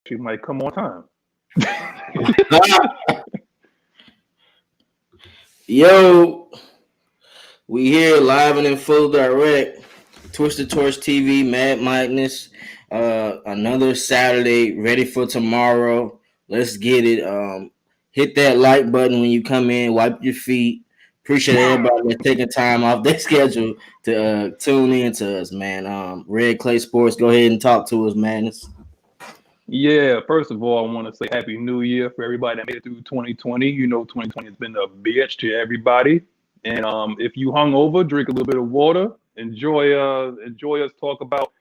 actually might come on time. Yo, we here live and in full direct. Twisted Torch TV, Mad Madness. Another Saturday, ready for tomorrow. Let's get it. Hit that like button when you come in. Wipe your feet. Appreciate everybody that's taking time off their schedule to tune in to us, man. Red Clay Sports, go ahead and talk to us, Madness. Yeah, first of all, I want to say Happy New Year for everybody that made it through 2020. You know, 2020 has been a bitch to everybody. And if you hung over, drink a little bit of water. Enjoy us talk about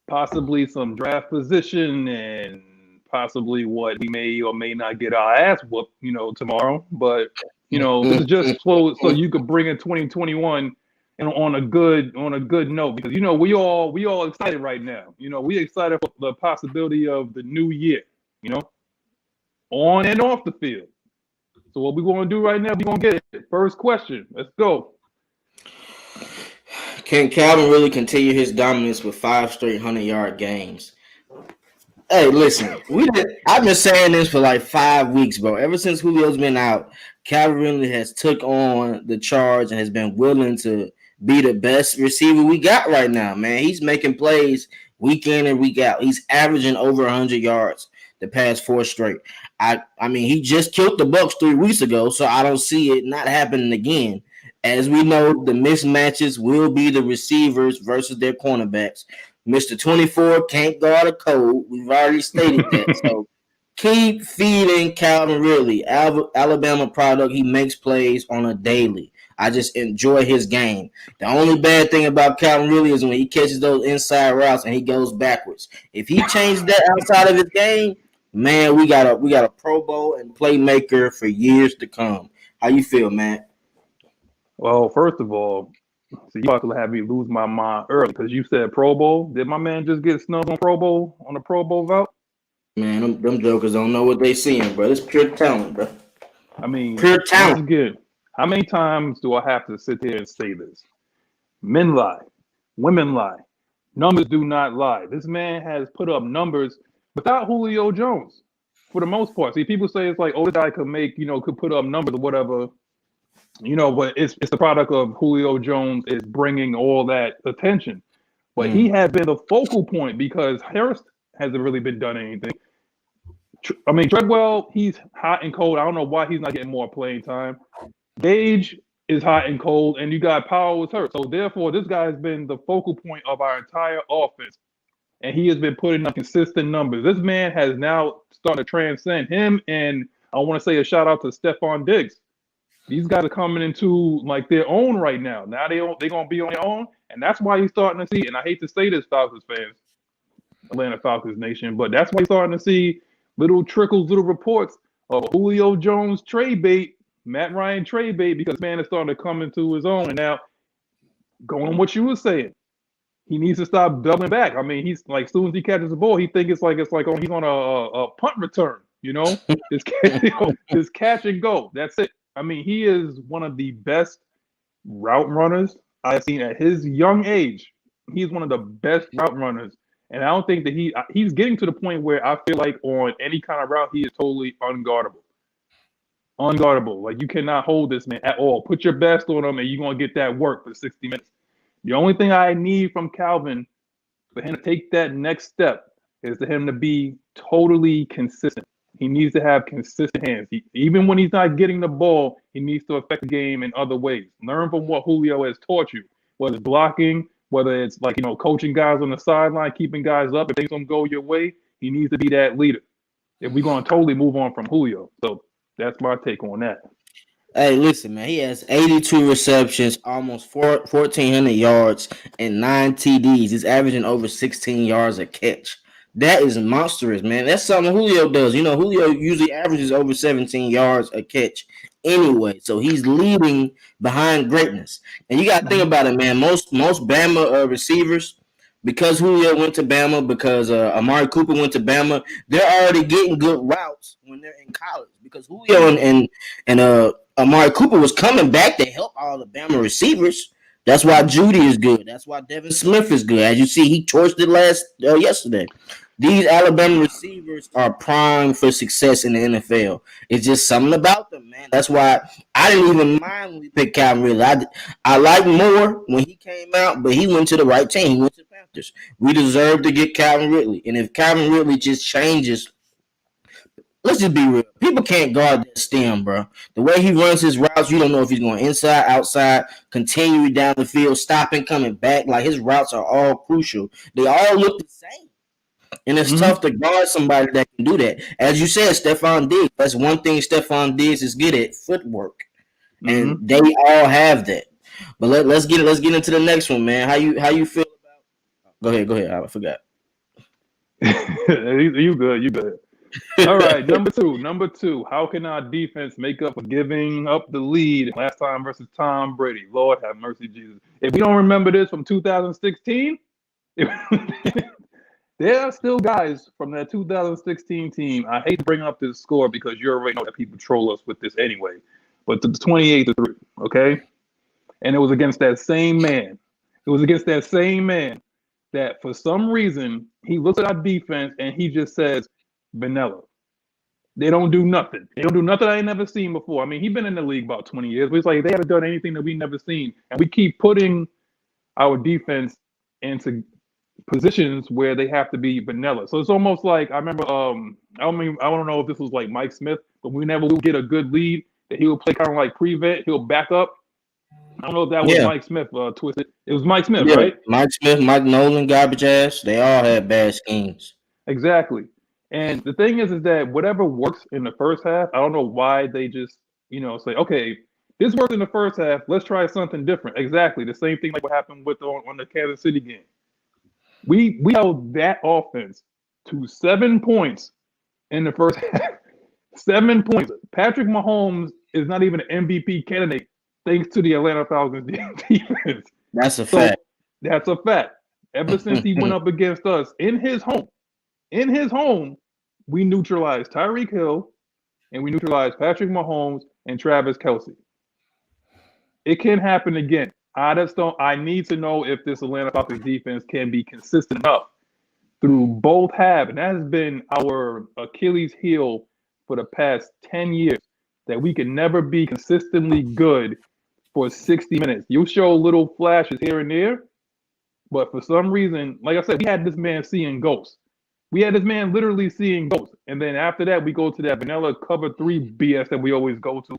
possibly some draft position and possibly what we may or may not get our ass whooped, tomorrow. But this is just so you could bring in 2021 and on a good note, because we all excited right now. We excited for the possibility of the new year, on and off the field. So what we're going to do right now, we're going to get it. First question. Let's go. Can Calvin really continue his dominance with 5 straight 100-yard games? Hey, listen, I've been saying this for like 5 weeks, bro. Ever since Julio's been out, Calvin really has took on the charge and has been willing to be the best receiver we got right now, man. He's making plays week in and week out. He's averaging over 100 yards the past 4 straight. I mean, he just killed the Bucs 3 weeks ago, so I don't see it not happening again. As we know, the mismatches will be the receivers versus their cornerbacks. Mr. 24 can't guard a code. We've already stated that. So keep feeding Calvin Ridley, Alabama product. He makes plays on a daily. I just enjoy his game. The only bad thing about Calvin Ridley is when he catches those inside routes and he goes backwards. If he changes that outside of his game, man, we got a Pro Bowl and playmaker for years to come. How you feel, man? Well, first of all, so you about to have me lose my mind early because you said Pro Bowl. Did my man just get snubbed on the Pro Bowl vote? Man, them jokers don't know what they seeing, bro. It's pure talent, bro. I mean, pure talent. Good. How many times do I have to sit here and say this? Men lie, women lie, numbers do not lie. This man has put up numbers without Julio Jones for the most part. See, people say it's like, oh, this guy could put up numbers or whatever. But it's the product of Julio Jones is bringing all that attention. But he has been the focal point because Harris hasn't really been done anything. I mean, Treadwell, he's hot and cold. I don't know why he's not getting more playing time. Gage is hot and cold, and you got Powell was hurt. So therefore, this guy has been the focal point of our entire offense. And he has been putting up consistent numbers. This man has now started to transcend him, and I want to say a shout out to Stephon Diggs. These guys are coming into like their own right now. Now they're gonna be on their own, and that's why you're starting to see. And I hate to say this, Falcons fans, Atlanta Falcons nation, but that's why you're starting to see little trickles, little reports of Julio Jones trade bait, Matt Ryan trade bait, because man is starting to come into his own. And now, going on what you were saying, he needs to stop doubling back. I mean, he's like, as soon as he catches the ball, he thinks it's like he's on a punt return. Just catch and go. That's it. I mean, he is one of the best route runners I've seen at his young age. He's one of the best route runners. And I don't think that he's getting to the point where I feel like on any kind of route, he is totally unguardable. Unguardable. Like, you cannot hold this man at all. Put your best on him, and you're going to get that work for 60 minutes. The only thing I need from Calvin for him to take that next step is for him to be totally consistent. He needs to have consistent hands. Even when he's not getting the ball, he needs to affect the game in other ways. Learn from what Julio has taught you, whether it's blocking, whether it's like, coaching guys on the sideline, keeping guys up. If things don't go your way, he needs to be that leader. If we're going to totally move on from Julio. So that's my take on that. Hey, listen, man. He has 82 receptions, almost 1,400 yards, and 9 TDs. He's averaging over 16 yards a catch. That is monstrous, man. That's something Julio does. Julio usually averages over 17 yards a catch anyway. So he's leading behind greatness. And you got to think about it, man. Most Bama receivers, because Julio went to Bama, because Amari Cooper went to Bama, they're already getting good routes when they're in college. Because Julio and Amari Cooper was coming back to help all the Bama receivers. That's why Judy is good. That's why Devin Smith is good. As you see, he torched it yesterday. These Alabama receivers are primed for success in the NFL. It's just something about them, man. That's why I didn't even mind when we picked Calvin Ridley. I liked Moore when he came out, but he went to the right team. He went to the Panthers. We deserve to get Calvin Ridley. And if Calvin Ridley just changes, let's just be real. People can't guard that stem, bro. The way he runs his routes, you don't know if he's going inside, outside, continuing down the field, stopping, coming back. Like his routes are all crucial. They all look the same. And it's tough to guard somebody that can do that. As you said, Stephon Diggs. That's one thing Stephon Diggs is good at, footwork. And they all have that. But let's get into the next one, man. How you feel about? Go ahead. I forgot. You good. All right, number two. How can our defense make up for giving up the lead last time versus Tom Brady? Lord have mercy, Jesus. If we don't remember this from 2016, there are still guys from that 2016 team. I hate to bring up this score because you already know that people troll us with this anyway. But the 28-3, okay? And it was against that same man. That for some reason he looks at our defense and he just says, vanilla. They don't do nothing. I ain't never seen before. I mean, he's been in the league about 20 years, but it's like they haven't done anything that we never seen. And we keep putting our defense into positions where they have to be vanilla. So it's almost like I remember I don't know if this was like Mike Smith, but whenever we get a good lead, that he will play kind of like prevent, he'll back up. I don't know if that was Mike Smith twisted. It was Mike Smith, right? Mike Smith, Mike Nolan, garbage ass. They all had bad schemes. Exactly. And the thing is that whatever works in the first half, I don't know why they just, say, okay, this worked in the first half. Let's try something different. Exactly. The same thing like what happened with on the Kansas City game. We held that offense to 7 points in the first half. 7 points. Patrick Mahomes is not even an MVP candidate thanks to the Atlanta Falcons defense. That's a fact. That's a fact. Ever since he went up against us in his home, we neutralized Tyreek Hill and we neutralized Patrick Mahomes and Travis Kelce. It can happen again. I need to know if this Atlanta Falcons defense can be consistent enough through both halves. And that has been our Achilles heel for the past 10 years, that we can never be consistently good for 60 minutes. You'll show little flashes here and there, but for some reason, like I said, we had this man seeing ghosts. We had this man literally seeing ghosts. And then after that, we go to that vanilla cover 3 BS that we always go to.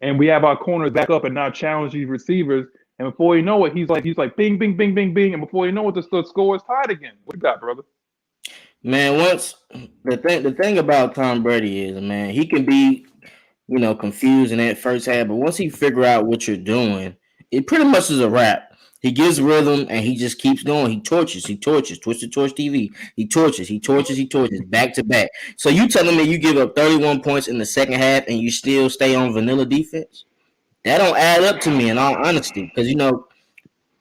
And we have our corners back up and not challenge these receivers. And before you know it, he's like bing, bing, bing, bing, bing. And before you know it, the score is tied again. What you got, brother? Man, once the thing about Tom Brady is, man, he can be, confused in that first half, but once he figure out what you're doing, it pretty much is a wrap. He gives rhythm and he just keeps going. He torches, Twisted Torch TV. He torches, back to back. So you telling me you give up 31 points in the second half and you still stay on vanilla defense? That don't add up to me in all honesty, because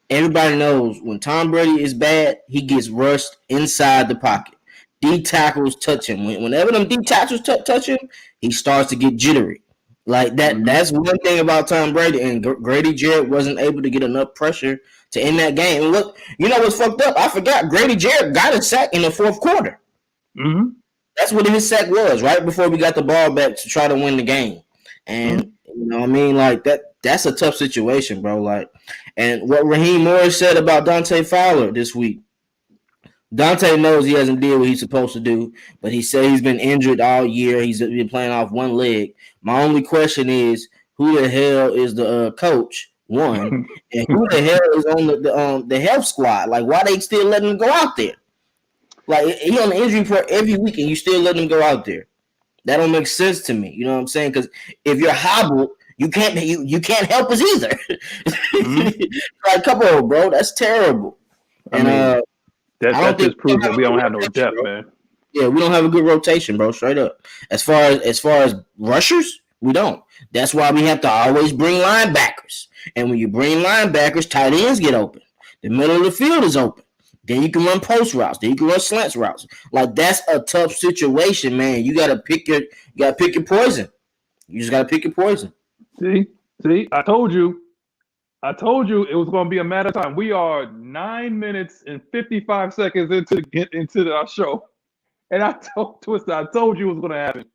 everybody knows when Tom Brady is bad, he gets rushed inside the pocket. D tackles touch him. Whenever them D tackles touch him, he starts to get jittery. Like that. That's one thing about Tom Brady. And Grady Jarrett wasn't able to get enough pressure to end that game. And look, what's fucked up? I forgot Grady Jarrett got a sack in the fourth quarter. Mm-hmm. That's what his sack was, right before we got the ball back to try to win the game. And like that's a tough situation, bro. Like, and what Raheem Morris said about Dante Fowler this week. Dante knows he hasn't did what he's supposed to do, but he said he's been injured all year. He's been playing off one leg. My only question is, who the hell is the coach? One, and who the hell is on the health squad? Like, why they still letting him go out there? Like, he on the injury report every week, and you still letting him go out there. That don't make sense to me. You know what I'm saying? Because if you're hobbled, you can't help us either. Like, come on, bro, that's terrible. That just proves that we don't have no depth, man. Yeah, we don't have a good rotation, bro. Straight up. As far as rushers, we don't. That's why we have to always bring linebackers. And when you bring linebackers, tight ends get open. The middle of the field is open. Then you can run post routes. Then you can run slants routes. Like, that's a tough situation, man. You gotta pick your poison. You just gotta pick your poison. See, I told you it was going to be a matter of time. We are 9 minutes and 55 seconds into our show. And I told Twister, I told you it was going to happen.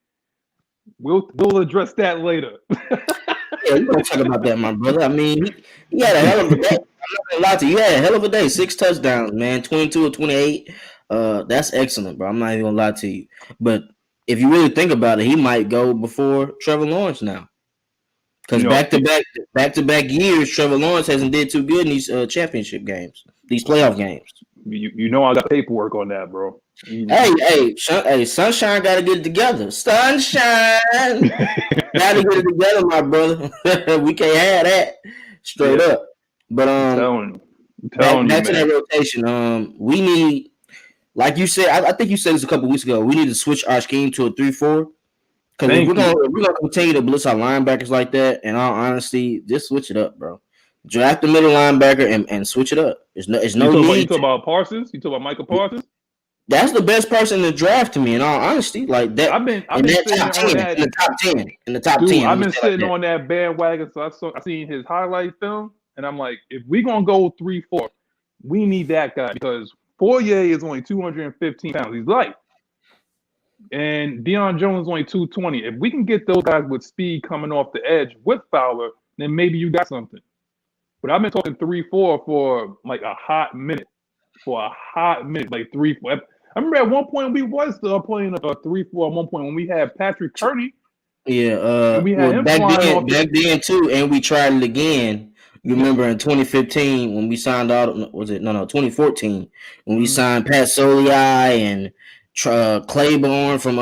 We'll address that later. Yeah, we're gonna talk about that, my brother. I mean, he had a hell of a day. I'm not gonna lie to you. He had a hell of a day. 6 touchdowns, man. 22 or 28. That's excellent, bro. I'm not even gonna lie to you. But if you really think about it, he might go before Trevor Lawrence now. Because back to back years, Trevor Lawrence hasn't did too good in these championship games, these playoff games. You know I got paperwork on that, bro. Hey, Sunshine got to get it together. Sunshine got to get it together, my brother. We can't have that straight up. But back to that rotation. We need, like you said, I think you said this a couple weeks ago. We need to switch our scheme to a 3-4. Because if we're gonna continue to blitz our linebackers like that, in all honesty, just switch it up, bro. Draft the middle linebacker and switch it up. There's no need. You talk about Parsons? You talk about Michael Parsons? That's the best person to draft to me, in all honesty. Like that, I've been in the top 10. I've been sitting on that bandwagon. So I seen his highlight film, and I'm like, if we're gonna go 3-4, we need that guy because Fourier is only 215 pounds. He's light. And Deion Jones is only 220. If we can get those guys with speed coming off the edge with Fowler, then maybe you got something. But I've been talking 3-4 for like a hot minute. Like 3-4. I remember at one point we was playing a 3-4 at one point when we had Patrick Kearney. Yeah, we had him back then too, and we tried it again. You remember in 2015 when we signed out? 2014 when we signed Pat Soliai and Claiborne from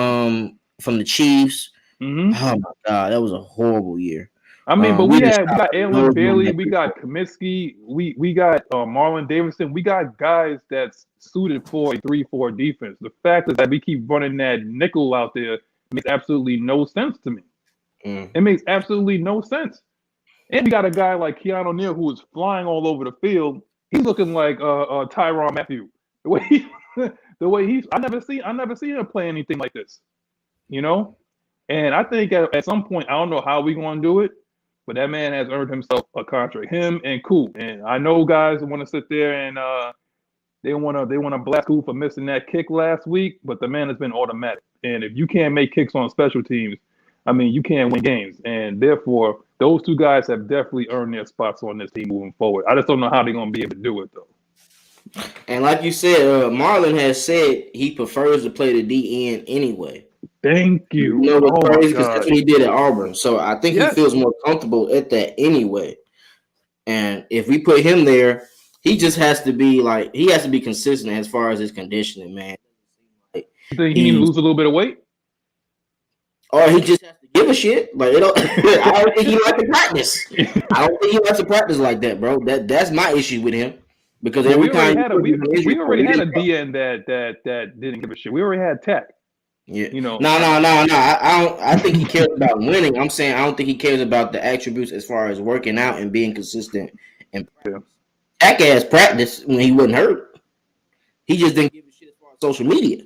the Chiefs. Mm-hmm. Oh my God, that was a horrible year. I mean, but we got Alan Bailey, we got Comiskey, we got Marlon Davidson. We got guys that's suited for a 3-4 defense. The fact is that we keep running that nickel out there makes absolutely no sense to me. It makes absolutely no sense. And we got a guy like Keanu Neal who is flying all over the field. He's looking like Tyrann Mathieu. The way he's, I never seen him play anything like this, you know. And I think at some point, I don't know how we're going to do it, but that man has earned himself a contract. Him and Cool. And I know guys want to sit there and they want to blast Cool for missing that kick last week, but the man has been automatic. And if you can't make kicks on special teams, I mean, you can't win games. And therefore, those two guys have definitely earned their spots on this team moving forward. I just don't know how they're going to be able to do it, though. And like you said, Marlon has said he prefers to play the DN anyway. Thank you. You know what's crazy? Because that's what he did at Auburn. So I think he feels more comfortable at that anyway. And if we put him there, he just has to be consistent as far as his conditioning, man. You think he needs to lose a little bit of weight? Or he just has to give a shit. Like I don't think he likes to practice. I don't think he likes to practice like that, bro. That's my issue with him. Because we already had a DN that didn't give a shit. We already had Tech. Yeah. You know. No. I think he cares about winning. I'm saying I don't think he cares about the attributes as far as working out and being consistent. And Tech ass practice when he wasn't hurt. He just didn't give a shit as far as social media.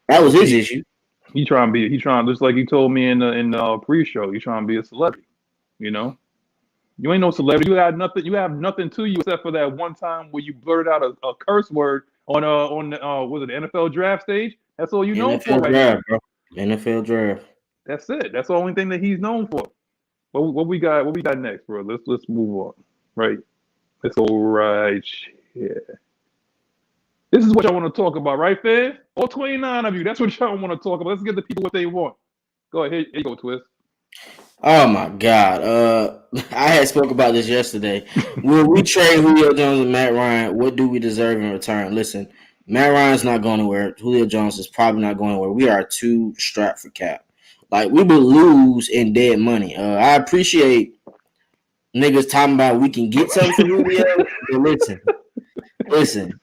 That was his issue. He trying just like he told me in the pre-show. He trying to be a celebrity. You know. You ain't no celebrity. You have nothing to you except for that one time where you blurted out a curse word on the NFL draft stage. That's all you know for right now. Bro. NFL draft. That's it. That's the only thing that he's known for. What we got? What we got next, bro? Let's move on. Right. Let's go right here. This is what y'all want to talk about, right, fans? All 29 of you. That's what y'all want to talk about. Let's give the people what they want. Go ahead. Here you go, Twist. Oh my God! I had spoke about this yesterday. Will we trade Julio Jones and Matt Ryan? What do we deserve in return? Listen, Matt Ryan's not going anywhere. Julio Jones is probably not going anywhere. We are too strapped for cap. Like we would lose in dead money. I appreciate niggas talking about we can get something for Julio. But listen.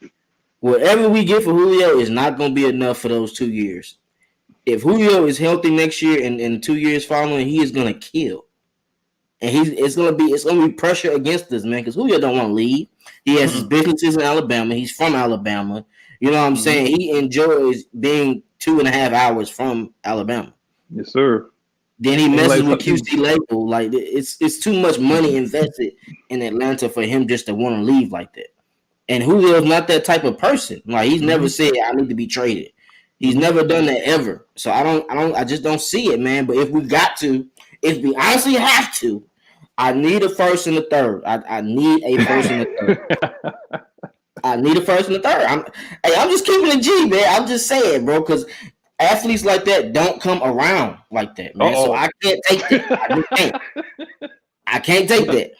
Whatever we get for Julio is not going to be enough for those 2 years. If Julio is healthy next year and in 2 years following, he is gonna kill, and it's gonna be pressure against us, man. Because Julio don't want to leave. He has his businesses in Alabama. He's from Alabama. You know what I'm saying? He enjoys being 2.5 hours from Alabama. Yes, sir. Then he messes with QC label. Like it's too much money invested in Atlanta for him just to want to leave like that. And Julio's not that type of person. Like he's never said I need to be traded. He's never done that ever. So I just don't see it, man. But if we honestly have to, I need a first and a third. I need a first and a third. I need a first and a third. I'm just keeping it G, man. I'm just saying, bro, because athletes like that don't come around like that, man. So I can't take that. I just can't. I can't take that.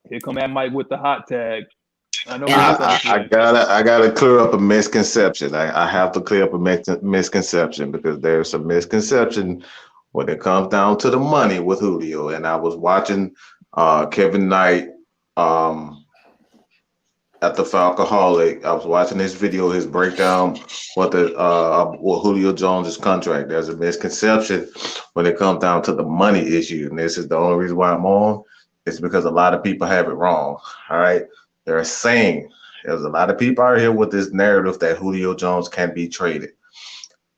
Here come that Mike with the hot tag. I know. I gotta clear up a misconception. I have to clear up a misconception because there's a misconception when it comes down to the money with Julio. And I was watching Kevin Knight at the Falcaholic. I was watching his video, his breakdown what Julio Jones' contract. There's a misconception when it comes down to the money issue, and this is the only reason why I'm on. It's because a lot of people have it wrong. All right, they're saying there's a lot of people out here with this narrative that Julio Jones can be traded.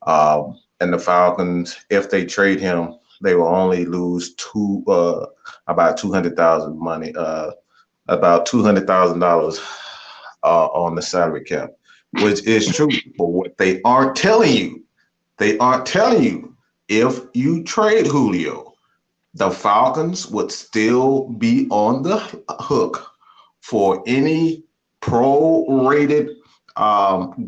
And the Falcons, if they trade him, they will only lose about $200,000 money, about $200,000 on the salary cap, which is true. But what they aren't telling you, if you trade Julio, the Falcons would still be on the hook for any prorated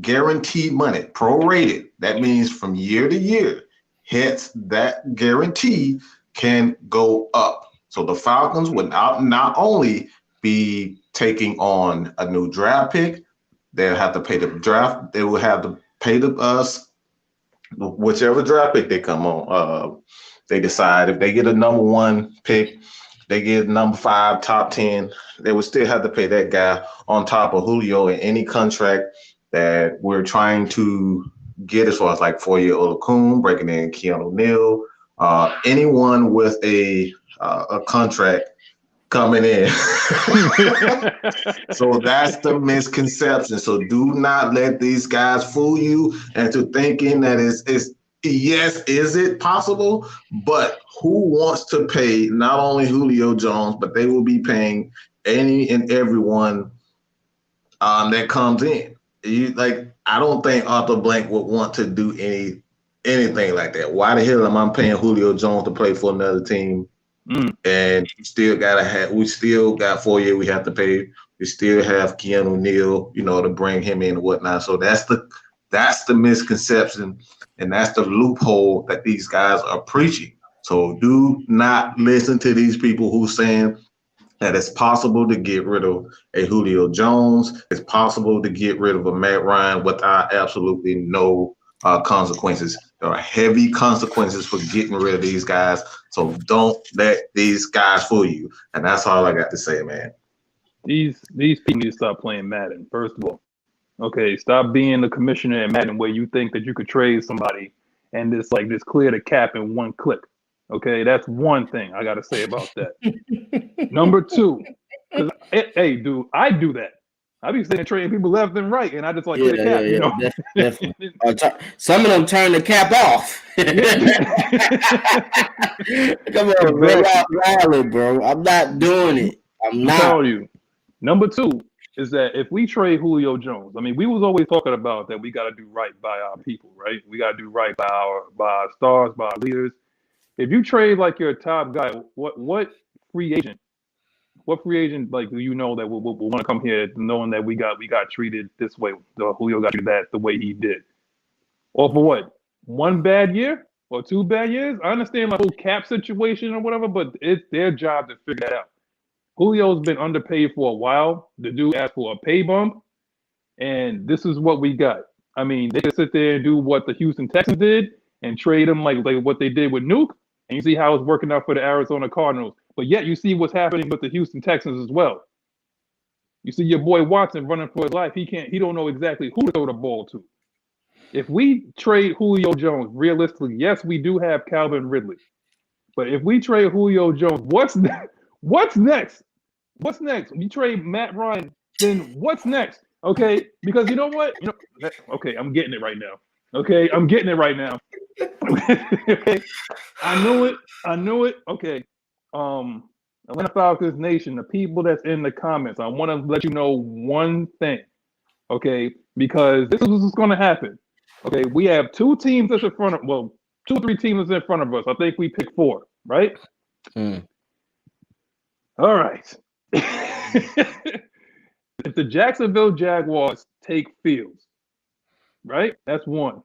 guaranteed money. Prorated, that means from year to year. Hence, that guarantee can go up. So the Falcons would not only be taking on a new draft pick, they'll have to pay the draft. They will have to pay whichever draft pick they come on. They decide if they get a number 1 pick, they get number 5, top 10, they would still have to pay that guy on top of Julio in any contract that we're trying to get, as far as like 4-year Olakun, breaking in Keanu Neal, anyone with a contract coming in. So that's the misconception. So do not let these guys fool you into thinking that it's yes, is it possible? But who wants to pay not only Julio Jones, but they will be paying any and everyone that comes in. I don't think Arthur Blank would want to do anything like that. Why the hell am I paying Julio Jones to play for another team? And we still got 4 years we have to pay. We still have Keanu Neal, to bring him in and whatnot. So that's the misconception, and that's the loophole that these guys are preaching. So do not listen to these people who saying that it's possible to get rid of a Julio Jones. It's possible to get rid of a Matt Ryan without absolutely no consequences. There are heavy consequences for getting rid of these guys. So don't let these guys fool you. And that's all I got to say, man. These people need to stop playing Madden, first of all. Okay, stop being the commissioner at Madden where you think that you could trade somebody and just clear the cap in one click. Okay, that's one thing I got to say about that. Number 2, hey, dude, I do that. I be sitting trading people left and right, and I just clear the cap. Definitely. Some of them turn the cap off. Come on, bro. I'm not doing it. I'm telling you. Number 2 is that if we trade Julio Jones, I mean, we was always talking about that we got to do right by our people, right? We got to do right by our stars, by our leaders. If you trade like your top guy, what free agent do you know that will want to come here knowing that we got treated this way? Julio got treated the way he did, or for what? 1 bad year or 2 bad years? I understand my whole cap situation or whatever, but it's their job to figure that out. Julio's been underpaid for a while. The dude asked for a pay bump, and this is what we got. I mean, they could sit there and do what the Houston Texans did and trade him like what they did with Nuke, and you see how it's working out for the Arizona Cardinals. But yet you see what's happening with the Houston Texans as well. You see your boy Watson running for his life. He don't know exactly who to throw the ball to. If we trade Julio Jones, realistically, yes, we do have Calvin Ridley. But if we trade Julio Jones, what's next? What's next? What's next? We trade Matt Ryan, then what's next? Okay, because you know what? Okay, I'm getting it right now. Okay, I'm getting it right now. Okay. I knew it. Okay. Atlanta Falcons Nation, the people that's in the comments, I want to let you know one thing. Okay, because this is what's going to happen. Okay, we have 2 teams that's in front of 2 or 3 teams that's in front of us. I think we picked 4, right? All right. If the Jacksonville Jaguars take Fields, right? That's 1.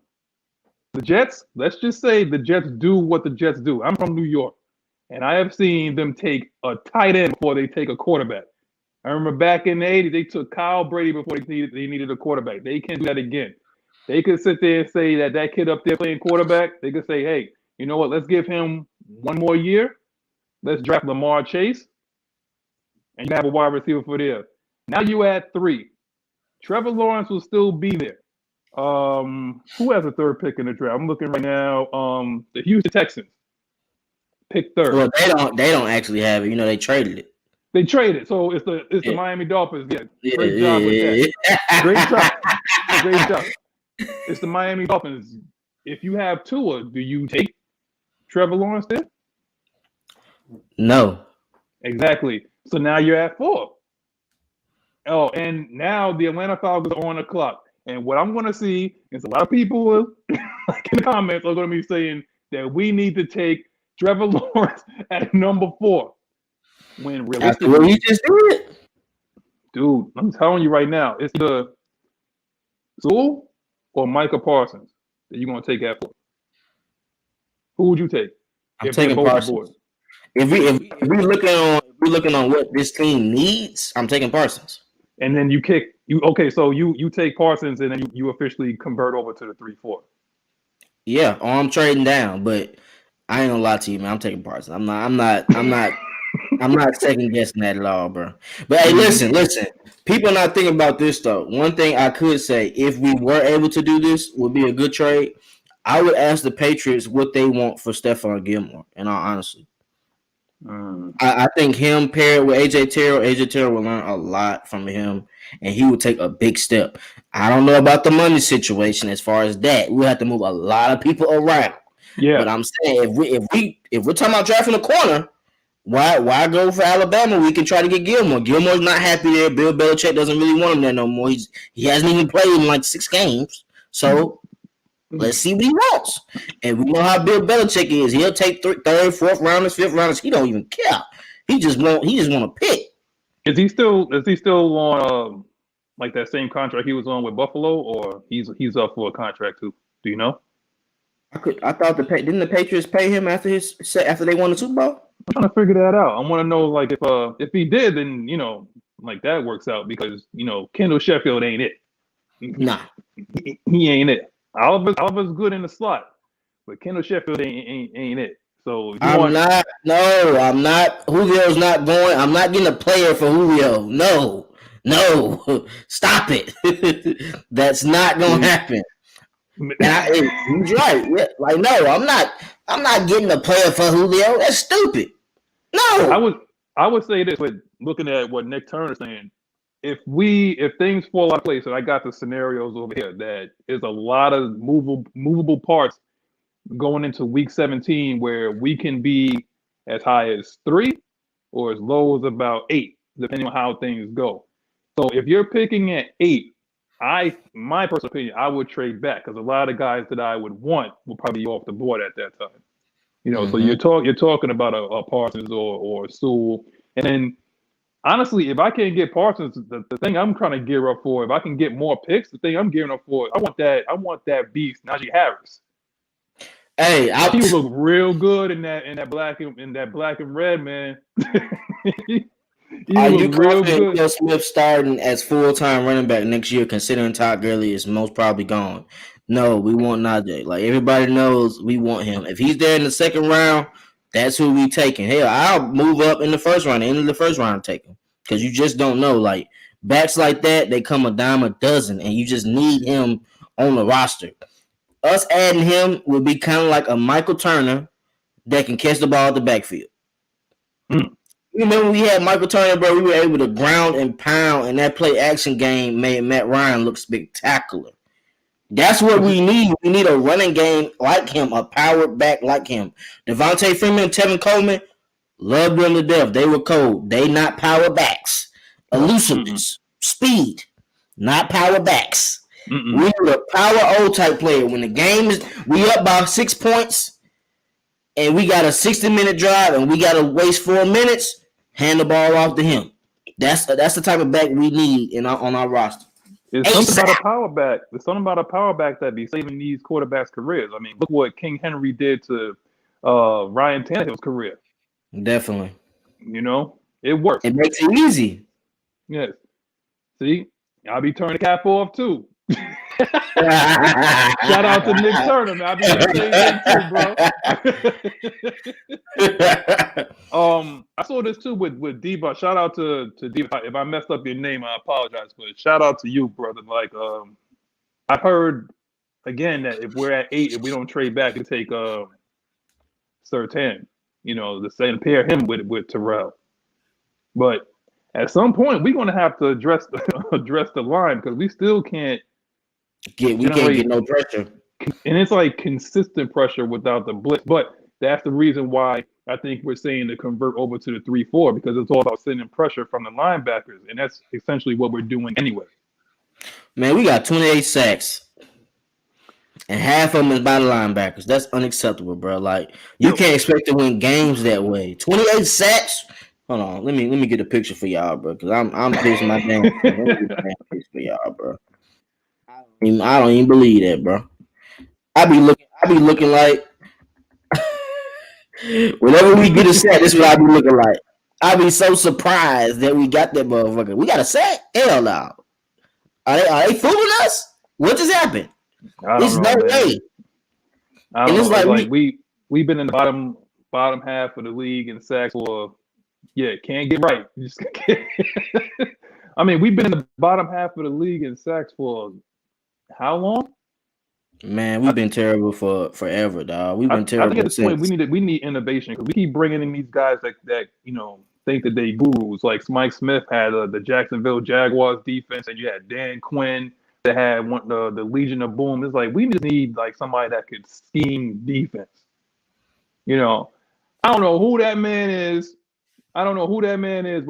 The Jets, let's just say the Jets do what the Jets do. I'm from New York, and I have seen them take a tight end before they take a quarterback. I remember back in the 80s, they took Kyle Brady before they needed a quarterback. They can't do that again. They could sit there and say that kid up there playing quarterback, they could say, hey, you know what, let's give him 1 more year. Let's draft Lamar Chase, and you have a wide receiver for there. Now you add 3. Trevor Lawrence will still be there. Who has a 3rd pick in the draft? I'm looking right now. The Houston Texans pick 3rd. Well, they don't actually have it. You know, they traded it. They traded, so it's the Miami Dolphins. Yeah, great job with that. Great job. It's the Miami Dolphins. If you have Tua, do you take Trevor Lawrence there? No. Exactly. So now you're at 4. Oh, and now the Atlanta Falcons are on the clock. And what I'm going to see is a lot of people in the comments are going to be saying that we need to take Trevor Lawrence at number 4. When realistically, what you just did, dude, I'm telling you right now, it's the Zool or Micah Parsons that you're going to take at 4. Who would you take? I'm taking Parsons. If we looking on what this team needs, I'm taking Parsons. And then you take Parsons and then you officially convert over to the 3-4. Yeah, or I'm trading down, but I ain't gonna lie to you, man. I'm taking Parsons. I'm not second guessing that at all, bro. But hey, listen. People are not thinking about this though. One thing I could say, if we were able to do this, would be a good trade. I would ask the Patriots what they want for Stephon Gilmore, in all honesty. I think him paired with AJ Terrell will learn a lot from him, and he will take a big step. I don't know about the money situation as far as that. We'll have to move a lot of people around. Yeah, but I'm saying if we're talking about drafting a corner, why go for Alabama? We can try to get Gilmore. Gilmore's not happy there. Bill Belichick doesn't really want him there no more. He hasn't even played in like 6 games. So let's see what he wants. And we know how Bill Belichick is. He'll take 3rd, 4th rounders, 5th rounders. He don't even care. He just want to pick. Is he still on like that same contract he was on with Buffalo, or he's up for a contract too? Do you know? I thought didn't the Patriots pay him after they won the Super Bowl? I'm trying to figure that out. I want to know, like, if he did, then like that works out because Kendall Sheffield ain't it. Nah, he ain't it. Oliver's good in the slot, but Kendall Sheffield ain't it. So I'm not. Julio's not going. I'm not getting a player for Julio. No, stop it. That's not gonna happen. He's right. Yeah, like, no, I'm not getting a player for Julio. That's stupid. No. I would say this, with looking at what Nick Turner's saying, if things fall out of place, and I got the scenarios over here, that is a lot of movable parts going into week 17 where we can be as high as 3 or as low as about 8, depending on how things go. So if you're picking at 8, my personal opinion, I would trade back because a lot of guys that I would want will probably be off the board at that time. So you're talking about a Parsons or a Sewell. And then honestly, if I can't get Parsons, the thing I'm trying to gear up for, if I can get more picks, the thing I'm gearing up for, I want that beast, Najee Harris. Hey, he look real good in that black and red, man. Are you confident Will Smith starting as full-time running back next year, considering Todd Gurley is most probably gone? No, we want Najee. Like, everybody knows we want him. If he's there in the 2nd round, that's who we taking. Hell, I'll move up in the 1st round, end of the 1st round, take him. Because you just don't know. Like, backs like that, they come a dime a dozen, and you just need him on the roster. Us adding him would be kind of like a Michael Turner that can catch the ball at the backfield. You remember we had Michael Turner, bro? We were able to ground and pound, and that play action game made Matt Ryan look spectacular. That's what we need. We need a running game like him, a powered back like him. Devontae Freeman, Tevin Coleman, loved them to death. They were cold. They not power backs. Elusiveness, speed, not power backs. Mm-mm. We need a power O type player. When the game is, we up by 6 points, and we got a 60-minute drive, and we got to waste 4 minutes. Hand the ball off to him. That's the type of back we need on our roster. It's something about a power back. There's something about a power back that be saving these quarterbacks' careers. I mean, look what King Henry did to Ryan Tannehill's career. Definitely. You know, it works. It makes it easy. Yes. See, I'll be turning the cap off too. Shout out to Nick Turner, man. I'll be doing the same thing too, bro. I saw this too with Diva. Shout out to Diva. If I messed up your name, I apologize. But shout out to you, brother. Like, I heard again that if we're at 8, if we don't trade back and take Surtain, you know, the same pair him with Terrell. But at some point, we're gonna have to address the line because we still can't can't get no pressure. And it's like consistent pressure without the blitz. But that's the reason why I think we're saying to convert over to the 3-4 because it's all about sending pressure from the linebackers, and that's essentially what we're doing anyway. Man, we got 28 sacks, and half of them is by the linebackers. That's unacceptable, bro. Like you can't expect to win games that way. 28 sacks. Hold on, let me get a picture for y'all, bro. Because I'm pissing my damn. Let me get a damn picture for y'all, bro. I don't even believe that, bro. I be looking like whenever we get a sack, this is what I be looking like. I be so surprised that we got that motherfucker. We got a sack? Hell no. Are they fooling us? What just happened? There's no way. I don't know. It's like we've been in the bottom half of the league in sacks for can't get right. Just can't. I mean, we've been in the bottom half of the league in sacks for how long? Man, we've been terrible for forever, dog. We've been terrible. I think at this point we need innovation because we keep bringing in these guys that you know think that they gurus. Like Mike Smith had the Jacksonville Jaguars defense, and you had Dan Quinn that had the Legion of Boom. It's like we just need like somebody that could scheme defense. You know, I don't know who that man is. But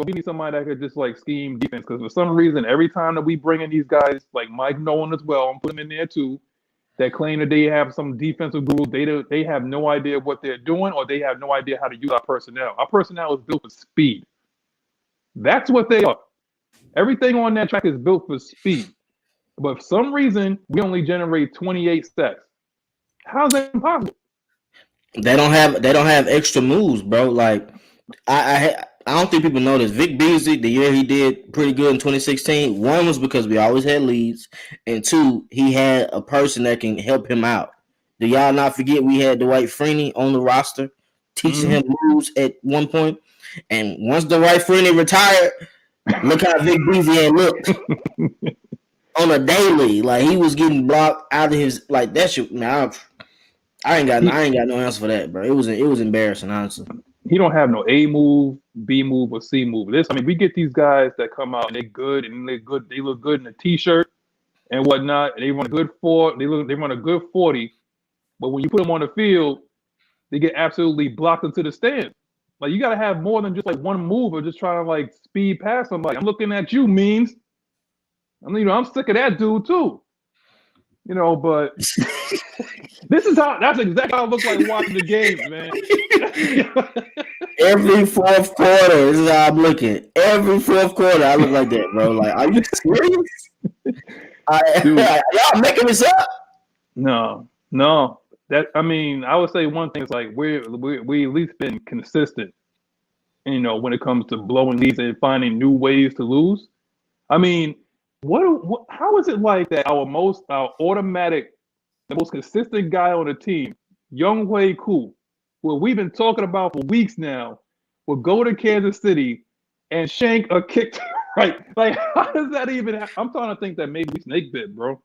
we need somebody that could just like scheme defense because for some reason, every time that we bring in these guys, like Mike Nolan as well, I'm putting him in there too, that claim that they have some defensive guru, they have no idea what they're doing or they have no idea how to use our personnel. Our personnel is built for speed. That's what they are. Everything on that track is built for speed. But for some reason, we only generate 28 sacks. How's that possible? They don't have extra moves, bro. Like I don't think people know this. Vic Beasley, the year he did pretty good in 2016, one was because we always had leads, and two, he had a person that can help him out. Do y'all not forget we had Dwight Freeney on the roster teaching him moves at one point? And once Dwight Freeney retired, look how Vic Beasley had looked on a daily. Like he was getting blocked out of his like that shit. Man, I ain't got no answer for that, bro. It was embarrassing, honestly. He don't have no A move, B move, or C move. We get these guys that come out and they're good and they're good. They look good in a t-shirt and whatnot. And they run a good 40. But when you put them on the field, they get absolutely blocked into the stands. Like you got to have more than just like one move or just trying to like speed past somebody. I'm looking at you, Means. I'm sick of that dude too. But that's exactly how it looks like watching the games, man. Every fourth quarter, this is how I'm looking. Every fourth quarter, I look like that, bro. Like, are you serious? Y'all making this up? No. I would say one thing is like we at least been consistent. When it comes to blowing leads and finding new ways to lose. I mean. How is it like that? Our most consistent guy on the team, Younghoe Koo, who we've been talking about for weeks now, will go to Kansas City and shank a kick to right. Like, how does that even happen? I'm trying to think that maybe we snake bit, bro.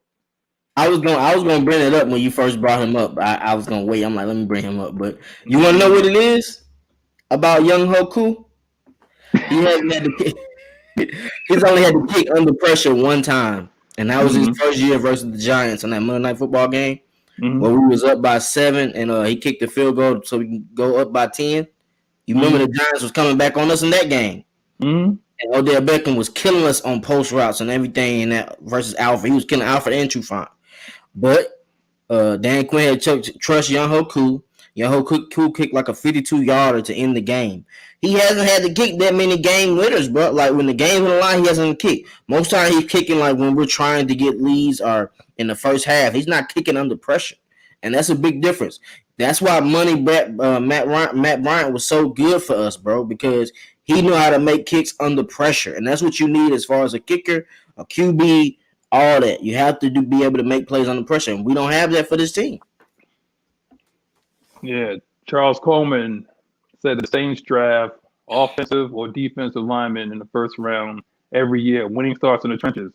I was gonna bring it up when you first brought him up. I was gonna wait. I'm like, let me bring him up. But you want to know what it is about Younghoe Koo? He hasn't had to kick. He's only had to kick under pressure one time, and that was his first year versus the Giants on that Monday Night Football game where we was up by 7, and he kicked the field goal so we can go up by 10. You remember the Giants was coming back on us in that game. And Odell Beckham was killing us on post routes and everything in that versus Alfred. He was killing Alfred and Trufant. But Dan Quinn had trust Young Hoku. Young Hoku kicked like a 52-yarder to end the game. He hasn't had to kick that many game winners, bro. Like when the game's on the line, he hasn't kicked. Most time he's kicking like when we're trying to get leads or in the first half. He's not kicking under pressure, and that's a big difference. That's why Matt Bryant was so good for us, bro, because he knew how to make kicks under pressure, and that's what you need as far as a kicker, a QB, all that. You have to be able to make plays under pressure, and we don't have that for this team. Yeah, Charles Coleman said the Saints draft offensive or defensive linemen in the first round every year. Winning starts in the trenches.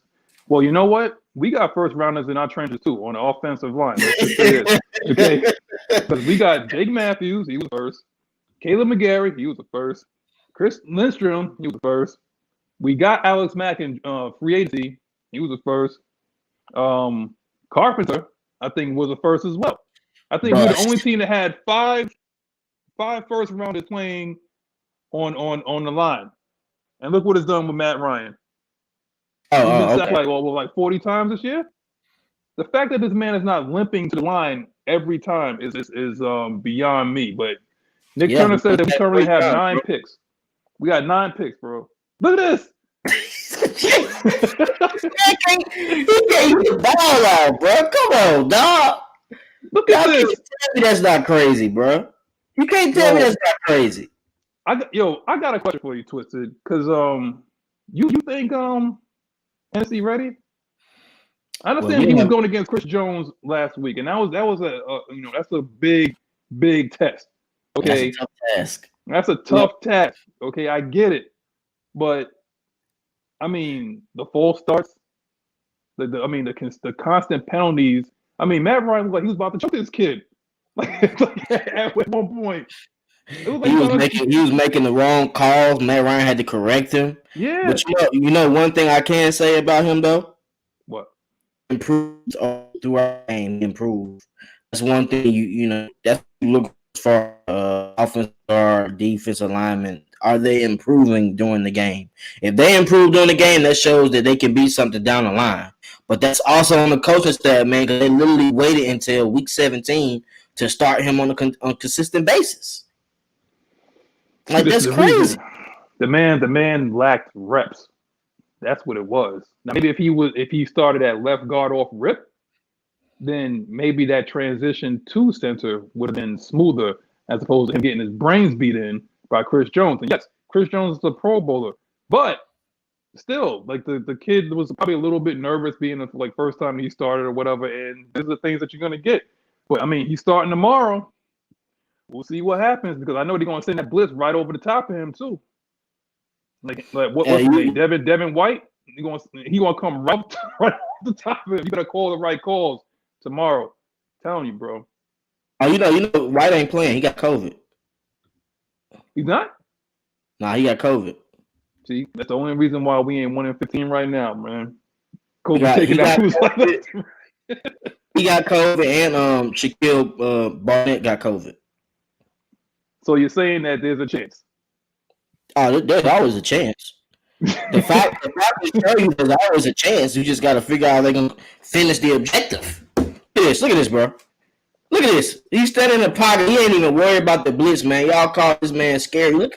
Well, you know what? We got first rounders in our trenches too on the offensive line. Okay, because we got Jake Matthews, he was first. Caleb McGarry, he was the first. Chris Lindstrom, he was the first. We got Alex Mack in free agency, he was the first. Carpenter, I think, was the first as well. I think we're the only team that had five first rounders playing on the line. And look what it's done with Matt Ryan. He's been sacked like 40 times this year. The fact that this man is not limping to the line every time is beyond me. But Nick Turner said that we currently have 9 picks. We got 9 picks, bro. Look at this. He can't get the ball out, bro. Come on, dog. Look at this. Tell me that's not crazy, bro. You can't tell me that's not crazy. I got a question for you, Twisted. Because you think Tennessee ready? I understand he was going against Chris Jones last week, and that was a that's a big test. Okay, that's a tough task. That's a tough task. Okay, I get it, but I mean the false starts, the constant penalties. I mean, Matt Ryan was like he was about to choke this kid. Like at one point, he was making the wrong calls. Matt Ryan had to correct him. Yeah, but you know one thing I can say about him though. What? Improved through our game. Improved. That's one thing you know. That's what you look for offensive or defensive linemen. Are they improving during the game? If they improve during the game, that shows that they can be something down the line. But that's also on the coaching staff, man, because they literally waited until week 17 to start him on a consistent basis. Like that's crazy. The man lacked reps. That's what it was. Now, maybe if he started at left guard off rip, then maybe that transition to center would have been smoother as opposed to him getting his brains beat in by Chris Jones. And yes, Chris Jones is a Pro Bowler, but still, like the kid was probably a little bit nervous being the first time he started or whatever. And these are the things that you're gonna get. But I mean, he's starting tomorrow. We'll see what happens because I know they're gonna send that blitz right over the top of him too. Like what's his name? Devin White. He gonna come right off the top of him. You gotta call the right calls tomorrow. I'm telling you, bro. Oh, you know, White ain't playing. He got COVID. He's not? Nah, he got COVID. See, that's the only reason why we ain't 1-15 right now, man. COVID taking that. He got COVID, and Shaquille Barnett got COVID. So you're saying that there's a chance? Oh, there's always a chance. The fact show you there's always a chance. You just got to figure out how they're gonna finish the objective. Look at this, bro. Look at this. He's standing in the pocket. He ain't even worried about the blitz, man. Y'all call this man scary. Look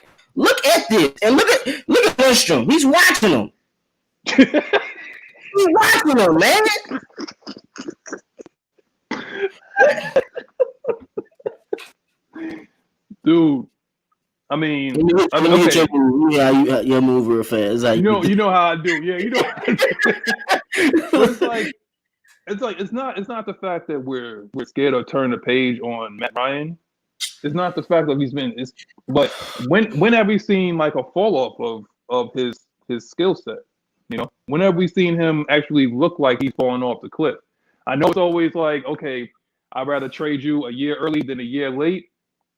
at this, and look at Lindstrom. He's watching him. He's watching him, man. Dude, I mean, okay. Your move real fast. Like, you know how I do. Yeah, you know. How I do. It's not the fact that we're scared of turning the page on Matt Ryan. It's not the fact that but when have we seen like a fall off of his skill set? You know, when have we seen him actually look like he's falling off the cliff? I know it's always like, okay, I'd rather trade you a year early than a year late,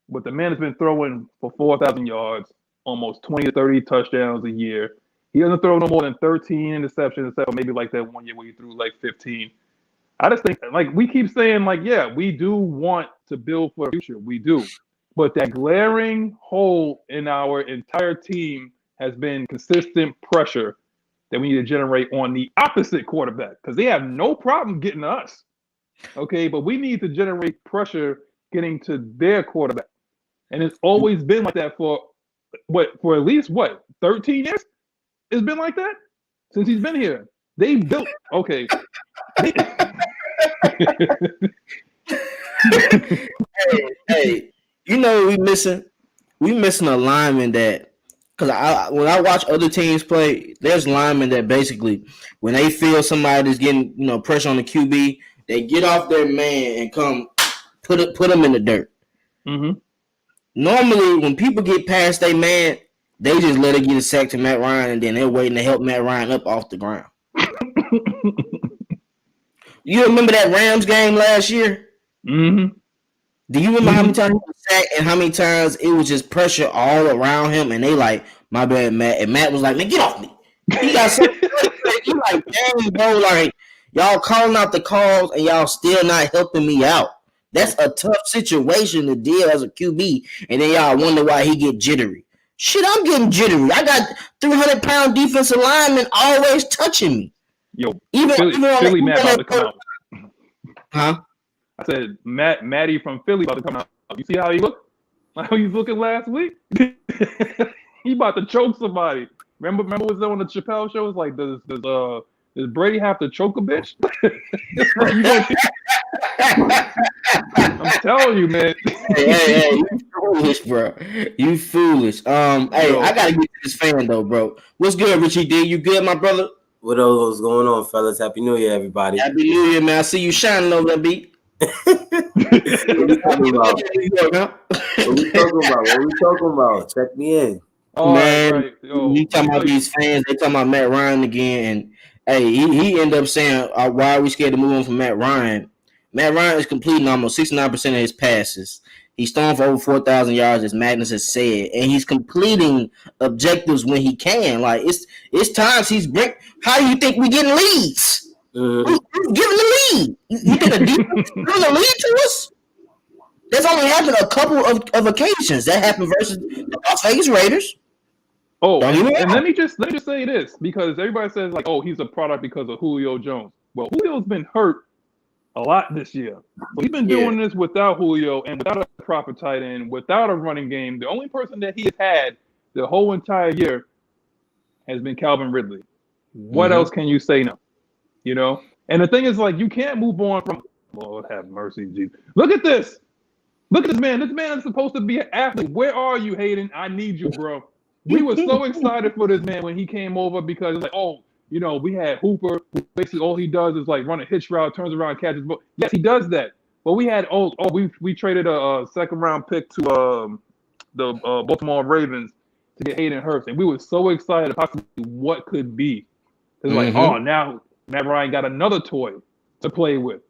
but the man has been throwing for 4,000 yards, almost 20 to 30 touchdowns a year. He doesn't throw no more than 13 interceptions, except maybe like that one year where he threw like 15. I just think, like, we keep saying, like, yeah, we do want to build for the future. We do. But that glaring hole in our entire team has been consistent pressure that we need to generate on the opposite quarterback because they have no problem getting to us. Okay, but we need to generate pressure getting to their quarterback. And it's always been like that for at least 13 years? It's been like that since he's been here. They built hey, you know we missing a lineman that because when I watch other teams play, there's linemen that basically when they feel somebody is getting pressure on the QB, they get off their man and come put them in the dirt. Mm-hmm. Normally, when people get past their man, they just let it get a sack to Matt Ryan, and then they're waiting to help Matt Ryan up off the ground. You remember that Rams game last year? Mm-hmm. Do you remember how many times he was sacked and how many times it was just pressure all around him? And they like, my bad, Matt. And Matt was like, man, get off me. He got so he like, dang, bro, like y'all calling out the calls and y'all still not helping me out. That's a tough situation to deal as a QB, and then y'all wonder why he get jittery. Shit, I'm getting jittery. I got 300-pound defensive linemen always touching me. Yo, Philly Matt about to come out. Huh? I said, Matty from Philly about to come out. You see how he looked? How he was looking last week? He about to choke somebody. Remember was on the Chappelle show? It's like, does Brady have to choke a bitch? I'm telling you, man. hey, you foolish, bro. You foolish. Hey, I gotta get to this fan though, bro. What's good, Richie D? You good, my brother? What's going on, fellas? Happy New Year, everybody. Happy New Year, man. I see you shining over that beat. What we talking about? Check me in. Oh, man, right. You talking about these fans? They talking about Matt Ryan again, and hey, he ended up saying, "Why are we scared to move on from Matt Ryan?" Matt Ryan is completing almost 69% of his passes. He's throwing for over 4,000 yards, as Magnus has said, and he's completing objectives when he can. Like it's times he's break. How do you think we getting leads? Who's giving the lead? You think the defense giving the lead to us? That's only happened a couple of occasions. That happened versus the Las Vegas Raiders. Oh, and let me just say this, because everybody says like, oh, he's a product because of Julio Jones. Well, Julio's been hurt a lot this year. So he's been doing this without Julio and without a proper tight end, without a running game. The only person that he has had the whole entire year has been Calvin Ridley. What else can you say now? You know? And the thing is, like, you can't move on from, Lord have mercy, Jesus. Look at this. Look at this man. This man is supposed to be an athlete. Where are you, Hayden? I need you, bro. We were so excited for this man when he came over because it's like, oh, you know, we had Hooper, who basically all he does is like run a hitch route, turns around, catches. But yes, he does that. But we had we traded a second round pick to the Baltimore Ravens to get Hayden Hurst, and we were so excited possibly what could be. It's like, oh, now Matt Ryan got another toy to play with.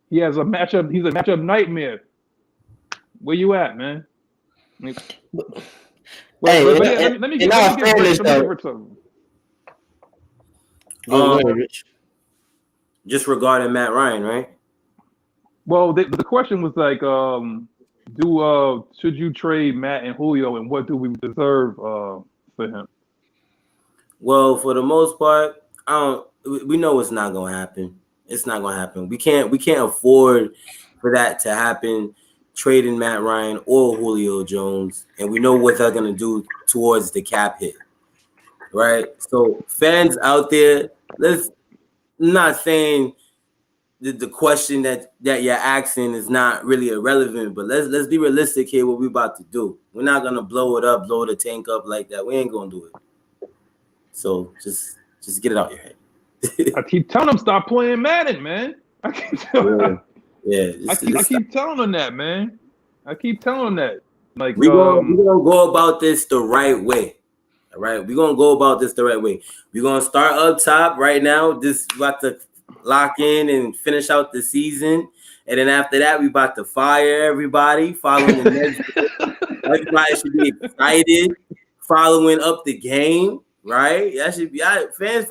He has a matchup. He's a matchup nightmare. Where you at, man? Let me get Rich. Just regarding Matt Ryan, right? Well, the question was like, should you trade Matt and Julio, and what do we deserve for him? Well, for the most part, we know it's not gonna happen. It's not gonna happen. We can't afford for that to happen. Trading Matt Ryan or Julio Jones, and we know what they're gonna do towards the cap hit, right? So fans out there, I'm not saying that the question that you're asking is not really irrelevant, but let's be realistic here. What we about to do? We're not gonna blow it up, blow the tank up like that. We ain't gonna do it. So just get it out your head. I keep telling them stop playing Madden, man. I keep telling them. Yeah, I keep telling them that, man. I keep telling them that. Like we're gonna go about this the right way. All right, we're gonna go about this the right way. We're gonna start up top right now. Just about to lock in and finish out the season, and then after that, we about to fire everybody. Following the next, everybody should be excited. Following up the game, right? That should be fans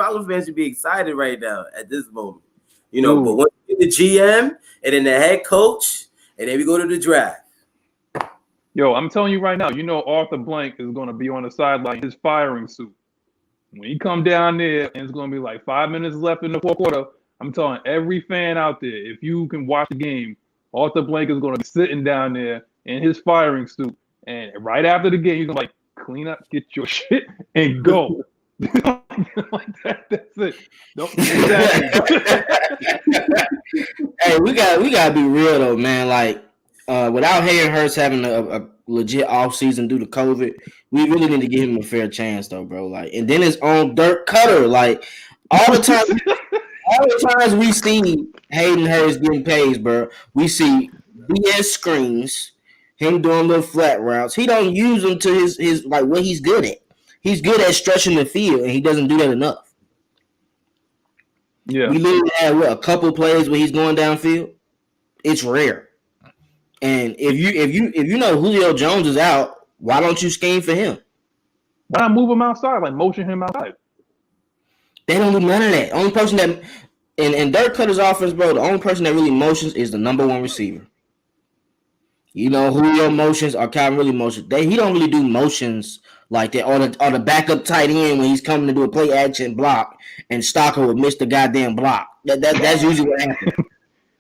should be excited right now at this moment. You know, but once we get the GM and then the head coach, and then we go to the draft. Yo, I'm telling you right now, Arthur Blank is going to be on the sideline in his firing suit. When he come down there and it's going to be like 5 minutes left in the fourth quarter, I'm telling every fan out there, if you can watch the game, Arthur Blank is going to be sitting down there in his firing suit. And right after the game, he's going to clean up, get your shit, and go. Like that's it. Exactly. Hey, we gotta be real though, man. Without Hayden Hurst having a legit off season due to COVID, we really need to give him a fair chance though, bro. And then it's on Dirk Cutter. All the times we see Hayden Hurst getting paid, bro, we see BS screens, him doing little flat routes. He don't use them to his what he's good at. He's good at stretching the field, and he doesn't do that enough. Yeah, we literally have a couple plays where he's going downfield. It's rare. And if you know Julio Jones is out, why don't you scheme for him? Why not move him outside? Motion him outside. They don't do none of that. Only person that in Dirk Cutter's offense, bro, the only person that really motions is the number one receiver. Julio motions or Calvin really motions. He don't really do motions like that, or the backup tight end when he's coming to do a play action block and Stalker would miss the goddamn block. That's usually what happens.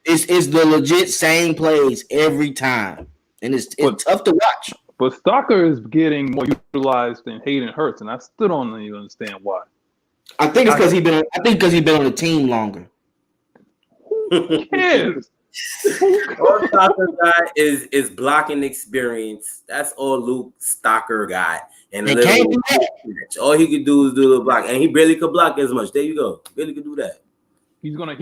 It's the legit same plays every time, and it's tough to watch. But Stalker is getting more utilized than Hayden Hurst, and I still don't even understand why. I think it's because he's been on the team longer. Who cares? All Stalker got is blocking experience. That's all Luke Stalker got. And all he could do is do the block, and he barely could block as much. There you go, barely could do that. He's gonna.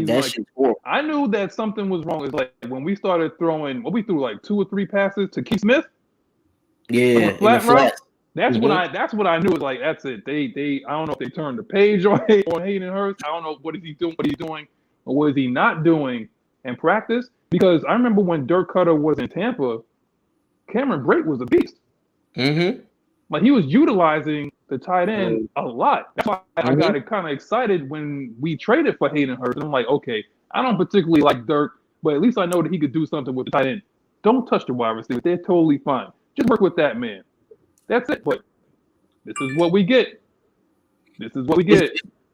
I knew that something was wrong. It's when we started throwing. We threw 2 or 3 passes to Keith Smith. Yeah, flat route. That's what I knew. It's that's it. They. I don't know if they turned the page on Hayden Hurst. I don't know what is he doing. What he's doing, or what is he not doing in practice? Because I remember when Dirk Cutter was in Tampa, Cameron Brate was a beast. Mm-hmm. He was utilizing the tight end a lot. That's why I got kind of excited when we traded for Hayden Hurst. And I'm like, okay, I don't particularly like Dirk, but at least I know that he could do something with the tight end. Don't touch the wide receiver. They're totally fine. Just work with that man. That's it. But this is what we get.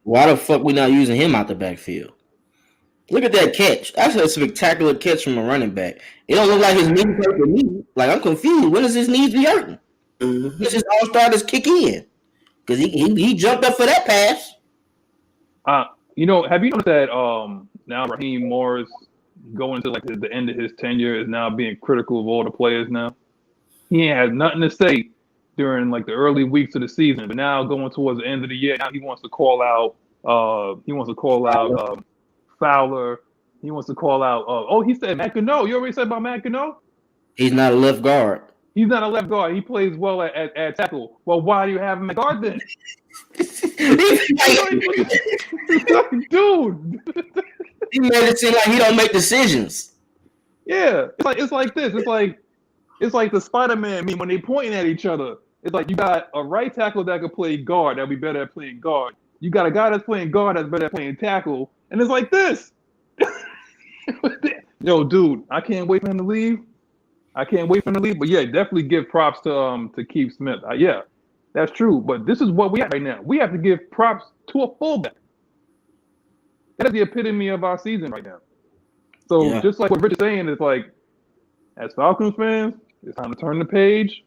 Why the fuck we not using him out the backfield? Look at that catch. That's a spectacular catch from a running back. It don't look like his knees hurt the knee. I'm confused. When does his knees be hurting? Mm-hmm. This is all-starters kick in. Because he jumped up for that pass. Have you noticed that now Raheem Morris going to the end of his tenure is now being critical of all the players now? He has nothing to say during the early weeks of the season, but now going towards the end of the year, now he wants to call out Fowler. He wants to call out he said Matt Gano. You already said about Matt Gano? He's not a left guard. He's not a left guard. He plays well at tackle. Well, why do you have him at guard then? Dude. He made it seem like he don't make decisions. Yeah. It's like this. It's like the Spider-Man meme when they pointing at each other. It's you got a right tackle that could play guard, that'll be better at playing guard. You got a guy that's playing guard that's better at playing tackle, and it's like this. Yo, dude, I can't wait for him to leave. But yeah, definitely give props to Keith Smith. Yeah, that's true. But this is what we have right now. We have to give props to a fullback. That is the epitome of our season right now. So just like what Rich is saying, it's as Falcons fans, it's time to turn the page.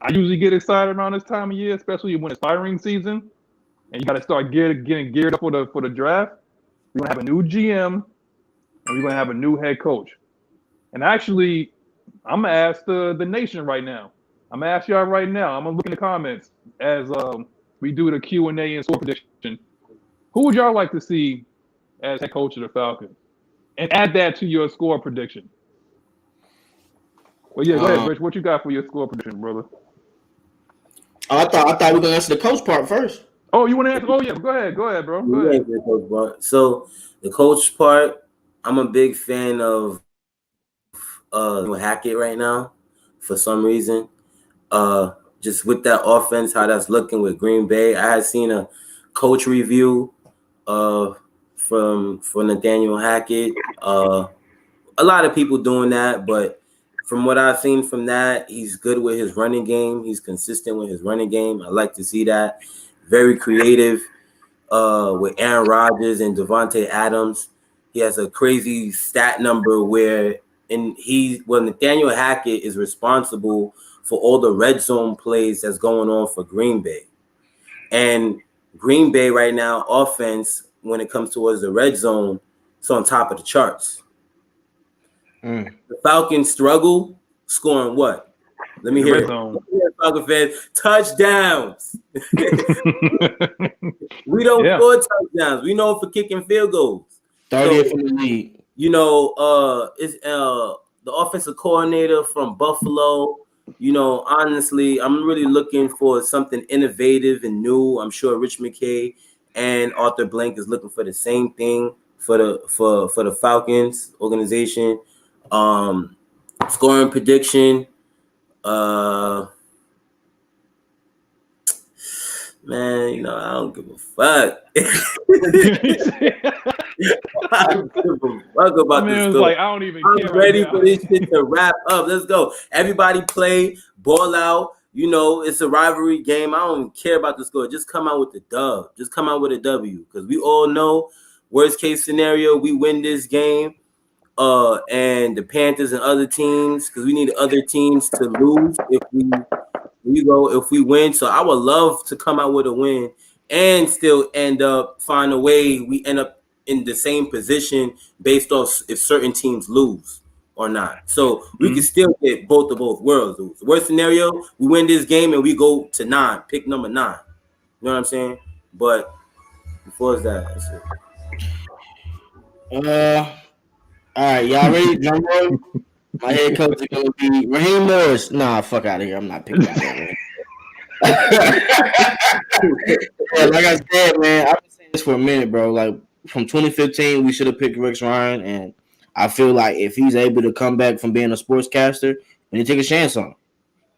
I usually get excited around this time of year, especially when it's firing season, and you got to start getting geared up for the draft. We're gonna have a new GM, and we're gonna have a new head coach. And actually, I'm gonna ask the nation right now. I'm gonna ask y'all right now. I'm gonna look in the comments as we do the Q&A and score prediction. Who would y'all like to see as head coach of the Falcons? And add that to your score prediction. Well, yeah, go ahead, Rich. What you got for your score prediction, brother? I thought we were gonna answer the coach part first. Oh, you want to answer? Oh, yeah. Go ahead, bro. Go ahead. So the coach part, I'm a big fan of Hackett right now for some reason. Just with that offense, how that's looking with Green Bay. I had seen a coach review from Nathaniel Hackett. A lot of people doing that, but from what I've seen from that, he's good with his running game. He's consistent with his running game. I like to see that. Very creative with Aaron Rodgers and Devontae Adams. He has a crazy stat number where Nathaniel Hackett is responsible for all the red zone plays that's going on for Green Bay. And Green Bay right now, offense, when it comes towards the red zone, it's on top of the charts. The Falcons struggle scoring what? Let me hear it. Falcon fans, touchdowns. We don't score touchdowns. We know for kicking field goals. 30th in the league. You know, it's the offensive coordinator from Buffalo. You know, honestly, I'm really looking for something innovative and new. I'm sure Rich McKay and Arthur Blank is looking for the same thing for the Falcons organization. Scoring prediction. Man, you know, I don't give a fuck. I don't give a fuck about this. Like, I don't even care. I'm ready for this shit to wrap up. Let's go. Everybody play, ball out. You know, it's a rivalry game. I don't care about the score. Just come out with the dub. Just come out with a W. Because we all know, worst case scenario, we win this game. And the Panthers and other teams, because we need other teams to lose if we win. So I would love to come out with a win and still find a way we end up in the same position based off if certain teams lose or not. So we can still get both worlds lose. The worst scenario, we win this game and we go to 9, pick number 9. You know what I'm saying? But before that, that's it. All right, y'all ready? Drum roll. My head coach is gonna be Raheem Morris. Nah, fuck out of here. I'm not picking that man. Yeah, like I said, man, I've been saying this for a minute, bro. Like from 2015, we should have picked Rex Ryan, and I feel like if he's able to come back from being a sportscaster, we need to take a chance on him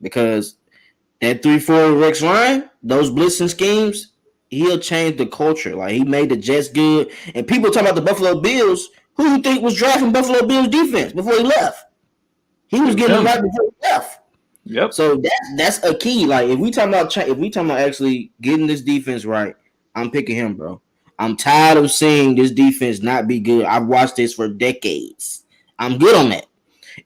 because that 3-4 Rex Ryan, those blitzing schemes, he'll change the culture. Like he made the Jets good, and people talk about the Buffalo Bills. Who do you think was drafting Buffalo Bills defense before he left? He was getting them right before he left. Yep. So that's a key. Like if we talking about actually getting this defense right, I'm picking him, bro. I'm tired of seeing this defense not be good. I've watched this for decades. I'm good on that.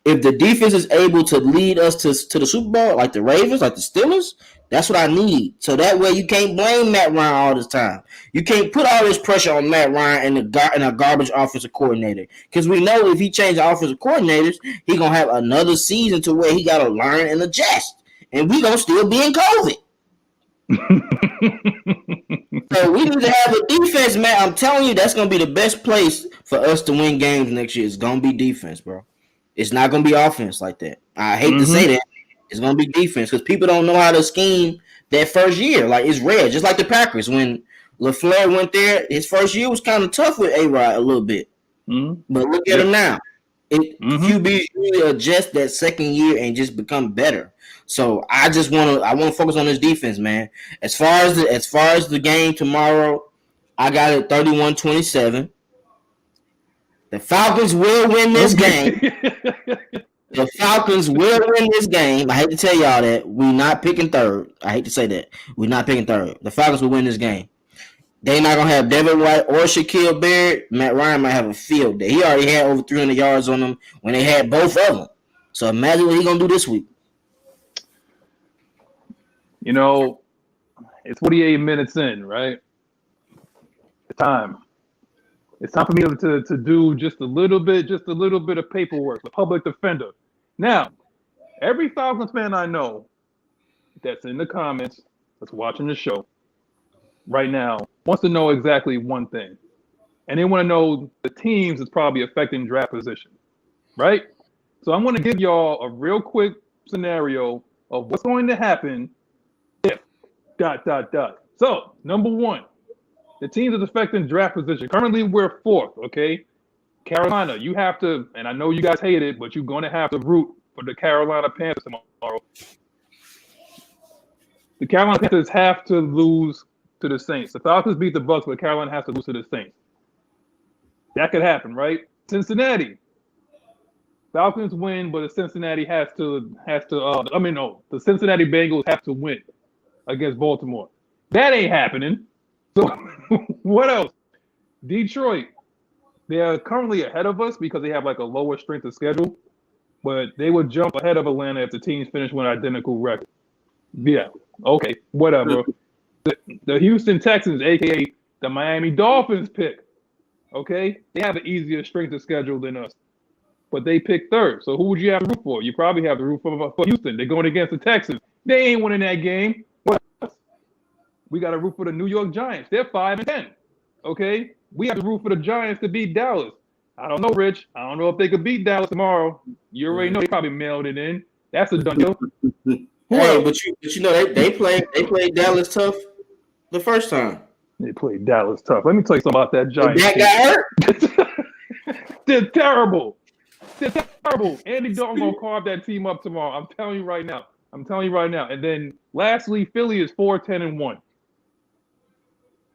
If the defense is able to lead us to the Super Bowl, like the Ravens, like the Steelers, that's what I need. So that way you can't blame Matt Ryan all this time. You can't put all this pressure on Matt Ryan and a garbage offensive coordinator. Because we know if he changes offensive coordinators, he's going to have another season to where he got to learn and adjust. And we going to still be in COVID. So we need to have a defense, man. I'm telling you, that's going to be the best place for us to win games next year. It's going to be defense, bro. It's not going to be offense like that. I hate to say that. It's going to be defense because people don't know how to scheme that first year. Like, it's rare. Just like the Packers. When LaFleur went there, his first year was kind of tough with A-Rod a little bit. But look at him now. QBs really adjust that second year and just become better. So I want to focus on this defense, man. As far as the game tomorrow, I got it 31-27. The Falcons will win this game. The Falcons will win this game. I hate to tell y'all that. We're not picking third. I hate to say that. We're not picking third. The Falcons will win this game. They're not going to have Devin White or Shaquille Barrett. Matt Ryan might have a field day. He already had over 300 yards on them when they had both of them. So imagine what he's going to do this week. You know, it's 48 minutes in, right? It's time for me to do just a little bit of paperwork, the public defender. Now, every Falcons fan I know that's in the comments, that's watching the show right now, wants to know exactly one thing. And they want to know the teams that's probably affecting draft position, right? So I'm going to give y'all a real quick scenario of what's going to happen if ... So, number one, the teams that's affecting draft position. Currently, we're 4th, okay? Carolina, you have to, and I know you guys hate it, but you're going to have to root for the Carolina Panthers tomorrow. The Carolina Panthers have to lose to the Saints. The Falcons beat the Bucs, but Carolina has to lose to the Saints. That could happen, right? Cincinnati. Falcons win, but the Cincinnati the Cincinnati Bengals have to win against Baltimore. That ain't happening. So what else? Detroit. They are currently ahead of us because they have like a lower strength of schedule, but they would jump ahead of Atlanta if the teams finish with an identical record. Yeah. Okay. Whatever. The Houston Texans, aka the Miami Dolphins, pick. Okay, they have an easier strength of schedule than us, but they picked third. So who would you have to root for? You probably have to root for Houston. They're going against the Texans. They ain't winning that game. What else? We got to root for the New York Giants. They're 5-10. Okay, we have to root for the Giants to beat Dallas. I don't know, Rich. I don't know if they could beat Dallas tomorrow. You already know they probably mailed it in. That's a done deal. Hey, but you know they played Dallas tough the first time. They played Dallas tough. Let me tell you something about that Giants. That got hurt. They're terrible. They're terrible. Andy Dalton gonna carve that team up tomorrow. I'm telling you right now. And then lastly, Philly is 4-10-1.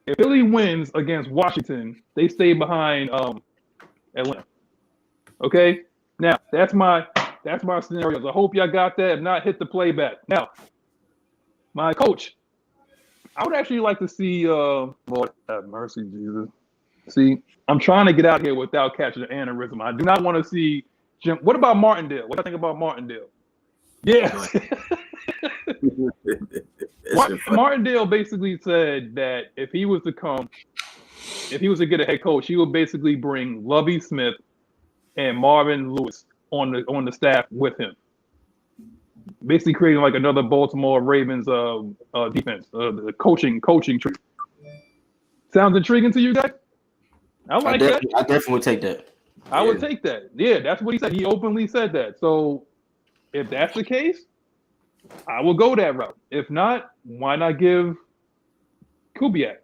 If Philly wins against Washington, they stay behind Atlanta. Okay? Now, that's my scenarios. I hope y'all got that. If not, hit the playback. Now, my coach, I would actually like to see Lord have mercy, Jesus. See, I'm trying to get out here without catching an aneurysm. I do not want to see Jim. What about Martindale? What do I think about Martindale? Yeah. Martindale basically said that if he was to get a head coach, he would basically bring Lovie Smith and Marvin Lewis on the staff with him. Basically creating like another Baltimore Ravens defense, the coaching tree. Sounds intriguing to you guys? I definitely would take that. I would take that. Yeah, that's what he said. He openly said that. So if that's the case, I will go that route. If not, why not give Kubiak?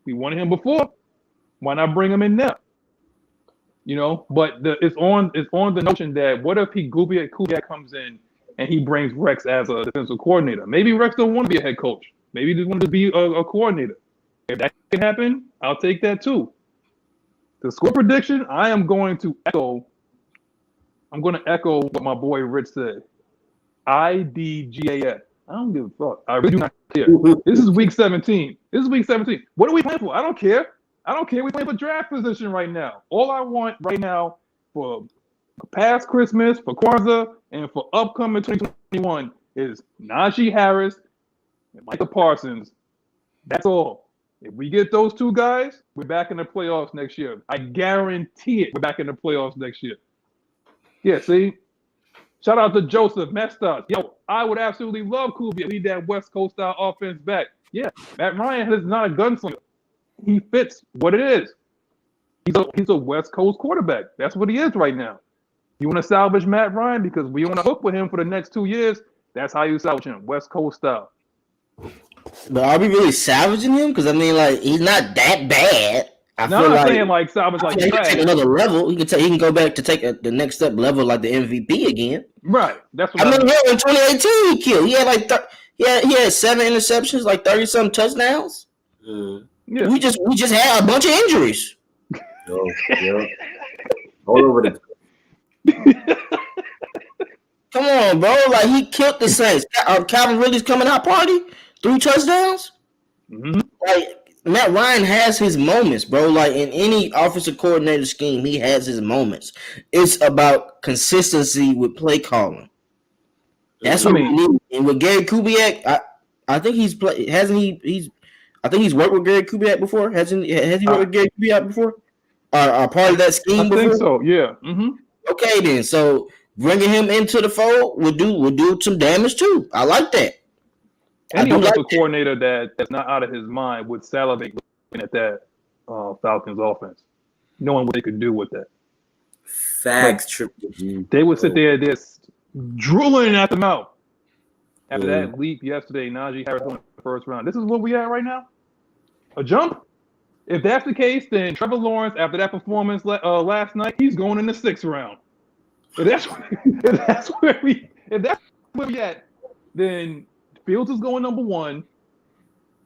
We wanted him before. Why not bring him in now? You know, but it's on the notion that what if Kubiak comes in and he brings Rex as a defensive coordinator? Maybe Rex don't want to be a head coach. Maybe he just wants to be a coordinator. If that can happen, I'll take that too. The score prediction, I am going to echo what my boy Rich said. IDGAF. I don't give a fuck. I really do not care. This is week 17. What are we playing for? I don't care. We're playing for draft position right now. All I want right now for past Christmas, for Kwanzaa, and for upcoming 2021 is Najee Harris and Micah Parsons. That's all. If we get those two guys, we're back in the playoffs next year. I guarantee it. We're back in the playoffs next year. Yeah, see? Shout out to Joseph, messed up. Yo, I would absolutely love Kubiak. Lead that West Coast style offense back. Yeah, Matt Ryan is not a gunslinger. He fits what it is. He's a West Coast quarterback. That's what he is right now. You want to salvage Matt Ryan because we want to hook with him for the next 2 years. That's how you salvage him, West Coast style. But are we really salvaging him? Because I mean, like, he's not that bad. I'm saying like salvage like he can take another level. He can go back to take the next step level, like the MVP again. Right. That's what I mean. In 2018, he killed. He had like he had 7 interceptions, like 30-something touchdowns. Yeah. We just had a bunch of injuries. Yeah. All over the. Come on, bro! Like he killed the Saints. Calvin Ridley's coming out party, 3 touchdowns. Mm-hmm. Like Matt Ryan has his moments, bro. Like in any offensive coordinator scheme, he has his moments. It's about consistency with play calling. That's what we need. And with Gary Kubiak, I think he's played. Hasn't he? I think he's worked with Gary Kubiak before. Has he worked with Gary Kubiak before? Or part of that scheme before? I think so. Yeah. Mm-hmm. Okay, then. So bringing him into the fold would do some damage too. I like that. Any offensive coordinator that's not out of his mind would salivate looking at that Falcons offense, knowing what they could do with that. Facts. They would sit there just drooling at the mouth. After that leap yesterday, Najee Harris won the first round. This is what we at right now? A jump? If that's the case, then Trevor Lawrence, after that performance last night, he's going in the 6th round. If that's where we at, then Fields is going number 1.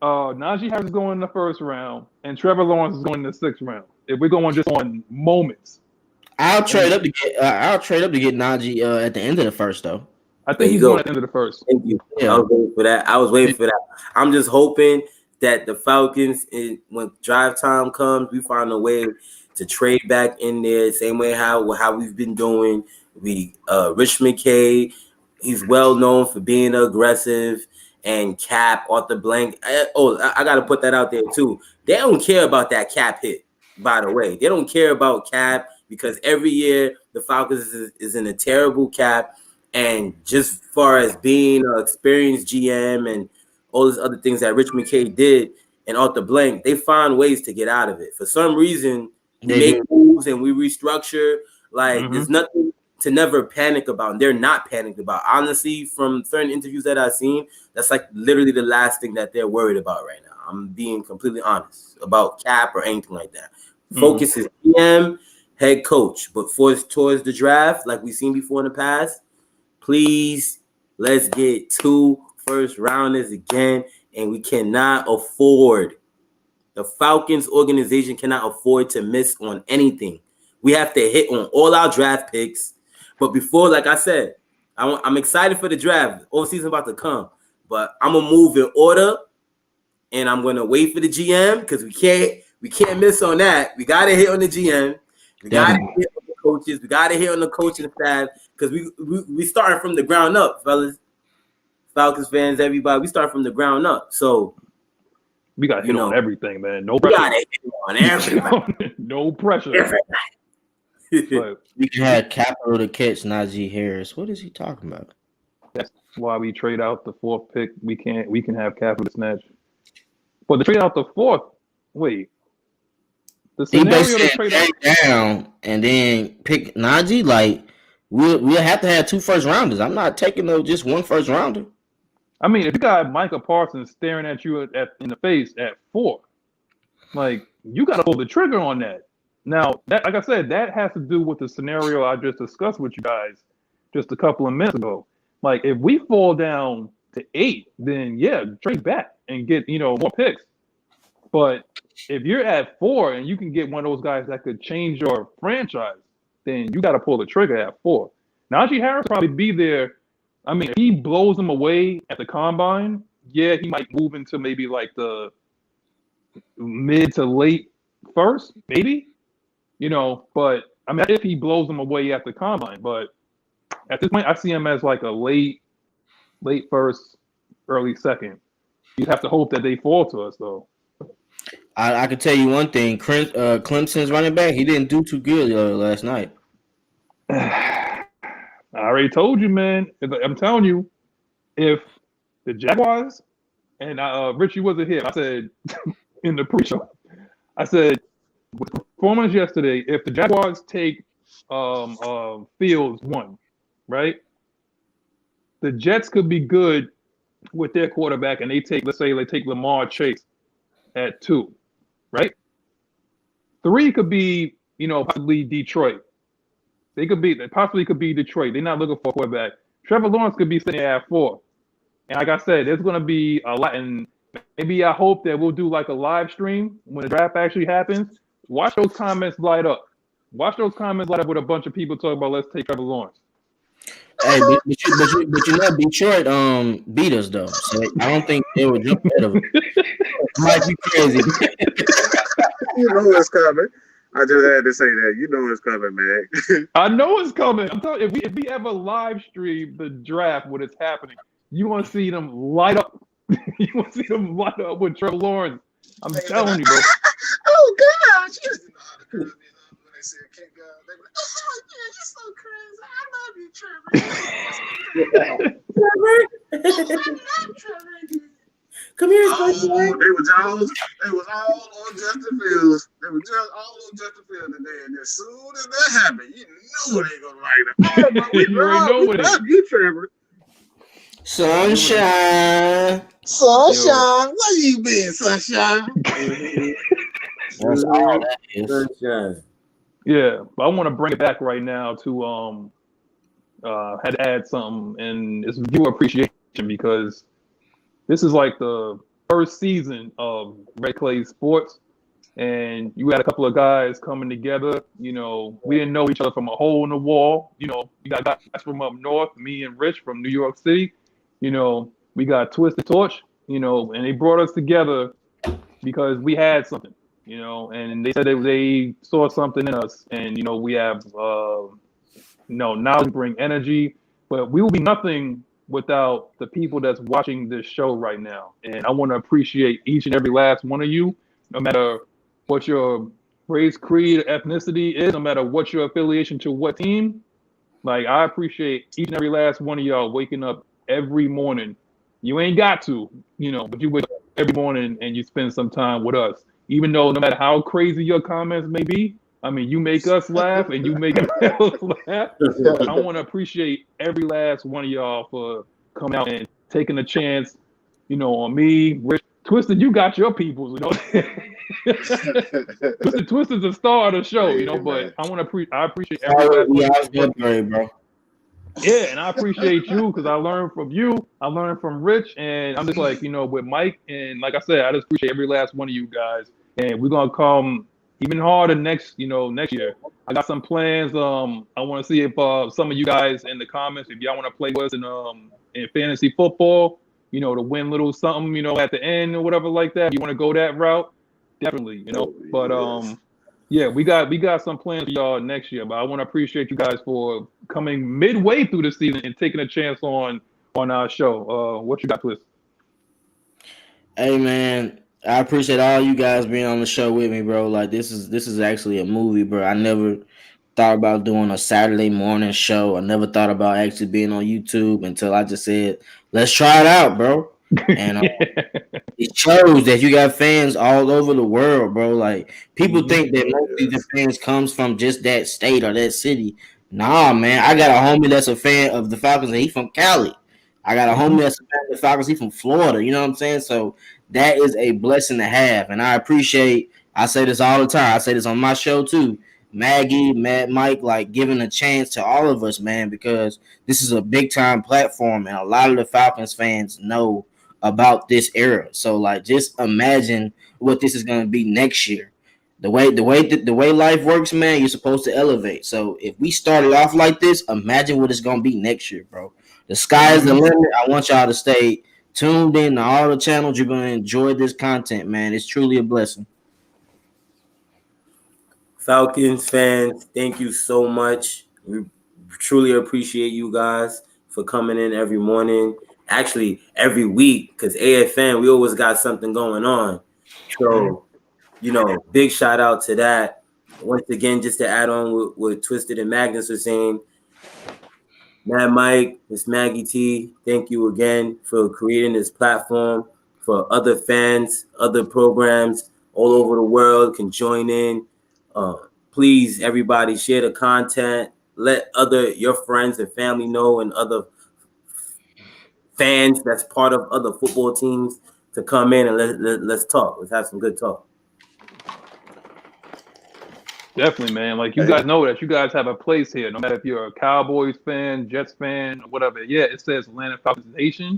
Najee Harris is going in the 1st round, and Trevor Lawrence is going in the 6th round. If we're going just on moments. I'll trade up to get Najee at the end of the first though. I think he's going at the end of the first. Thank you. Yeah. I was waiting for that. I'm just hoping that the Falcons, when drive time comes, we find a way to trade back in there. Same way how we've been doing. Rich McKay, he's well known for being aggressive, and Cap off the blank. I got to put that out there too. They don't care about that Cap hit. By the way, they don't care about Cap because every year the Falcons is in a terrible cap. And just far as being an experienced GM and all these other things that Rich McKay did and off the blank, they find ways to get out of it. For some reason, we make moves and we restructure. Like, there's nothing to never panic about. And they're not panicked about. Honestly, from certain interviews that I've seen, that's like literally the last thing that they're worried about right now. I'm being completely honest about Cap or anything like that. Focus is GM, head coach. But towards the draft, like we've seen before in the past, please, let's get 2 first-rounders again, and we cannot afford. The Falcons organization cannot afford to miss on anything. We have to hit on all our draft picks. But before, like I said, I'm excited for the draft. All season about to come. But I'm going to move in order, and I'm going to wait for the GM because we can't miss on that. We got to hit on the GM. We got to hit on the coaches. We got to hit on the coaching staff because we starting from the ground up, fellas. Falcons fans, everybody, we start from the ground up. So we got to hit on everything, man. No pressure. We got to hit on everybody. No pressure. But we can have capital to catch Najee Harris. What is he talking about? That's why we trade out the 4th pick. We can have capital to snatch. But to trade out the 4th, wait. The scenario to trade out down and then pick Najee, like we'll have to have 2 first rounders. I'm not taking just 1 first rounder. I mean, if you got Micah Parsons staring at you in the face at 4, like you got to pull the trigger on that. Now, that, like I said, that has to do with the scenario I just discussed with you guys just a couple of minutes ago. Like, if we fall down to 8, then yeah, trade back and get more picks. But if you're at 4 and you can get one of those guys that could change your franchise, then you got to pull the trigger at 4. Najee Harris will probably be there. I mean, if he blows them away at the combine, yeah, he might move into maybe like the mid to late first, maybe. But I mean, if he blows them away at the combine, but at this point, I see him as like a late first, early second. You have to hope that they fall to us, though. I can tell you one thing: Clemson's running back, he didn't do too good last night. I already told you, man. I'm telling you, if the Jaguars and Richie wasn't here, I said in the pre-show, I said with performance yesterday, if the Jaguars take Fields 1, right, the Jets could be good with their quarterback, and let's say they take Lamar Chase at 2, right? 3 could be possibly Detroit. They possibly could be Detroit. They're not looking for a quarterback. Trevor Lawrence could be sitting there at 4. And like I said, there's going to be a lot. And maybe I hope that we'll do like a live stream when the draft actually happens. Watch those comments light up. Watch those comments light up with a bunch of people talking about let's take Trevor Lawrence. Hey, but Detroit beat us though. So I don't think they would jump ahead of us. Might be crazy. You know what's coming. I just had to say that. You know it's coming, man. I know it's coming. I'm telling you, if we ever live stream the draft when it's happening, you want to see them light up. You want to see them light up with Trevor Lawrence. I'm telling you, bro. Oh gosh. When they said kick they were like, oh yeah, you're so crazy. I love you, Trevor. Trevor. Come here, They was all on Justin Fields. They were just all on Justin Fields today. And as soon as that happened, you know they gonna write it. Oh, but we love you, Trevor. Sunshine. Where you been, Sunshine? That's all that is. Sunshine. Yeah, but I want to bring it back right now to had to add something, and it's viewer appreciation because this is like the first season of Red Clay Sports And you had a couple of guys coming together. You know, we didn't know each other from a hole in the wall. You know, you got guys from up north, me and Rich from New York City. You know, we got Twisted Torch, you know, and they brought us together because we had something, you know, and they said they saw something in us. And, you know, we have, knowledge, bring energy, but we will be nothing without the people that's watching this show right now. And I want to appreciate each and every last one of you, no matter what your race, creed, ethnicity is, no matter what your affiliation to what team. Like, I appreciate each and every last one of y'all waking up every morning. You ain't got to, you know, but you wake up every morning and you spend some time with us. Even though no matter how crazy your comments may be, I mean, you make us laugh and you make us laugh. I want to appreciate every last one of y'all for coming out and taking a chance, you know, on me, Rich. Twisted, you got your peoples, you know. Twisted's the star of the show, you know. But I want to I appreciate every last one of you, bro. Yeah, and I appreciate you because I learned from you. I learned from Rich, and I'm just like, you know, with Mike, and like I said, I just appreciate every last one of you guys. And we're gonna come even harder next year. I got some plans. I want to see if some of you guys in the comments, if y'all want to play with us in fantasy football, you know, to win little something, you know, at the end or whatever like that. If you want to go that route, definitely, you know. But yeah, we got some plans for y'all next year. But I want to appreciate you guys for coming midway through the season and taking a chance on our show. What you got, Twist? Hey man, I appreciate all you guys being on the show with me, bro. Like this is actually a movie, bro. I never thought about doing a Saturday morning show. I never thought about actually being on YouTube until I just said, let's try it out, bro. And it shows that you got fans all over the world, bro. Like people think that most of the fans comes from just that state or that city. Nah, man. I got a homie that's a fan of the Falcons and he from Cali. I got a homie that's a fan of the Falcons. He from Florida. You know what I'm saying? So that is a blessing to have. And I appreciate, I say this all the time. I say this on my show too. Maggie, Matt, Mike, like giving a chance to all of us, man, because this is a big time platform and a lot of the Falcons fans know about this era. So like just imagine what this is gonna be next year. The way life works, man, you're supposed to elevate. So if we started off like this, imagine what it's gonna be next year, bro. The sky is the limit. I want y'all to stay tuned in to all the channels. You're gonna enjoy this content, man. It's truly a blessing. Falcons fans, thank you so much. We truly appreciate you guys for coming in every morning. Actually, every week, because AFN, we always got something going on. So, you know, big shout out to that. Once again, just to add on what Twisted and Magnus were saying, Matt Mike, Miss Maggie T, thank you again for creating this platform for other fans, other programs all over the world can join in. Please, everybody, share the content. Let your friends and family know, and other fans that's part of other football teams to come in and let's talk. Let's have some good talk. Definitely, man. Like, you guys know that you guys have a place here, no matter if you're a Cowboys fan, Jets fan, whatever. Yeah, it says Atlanta Falcons Nation,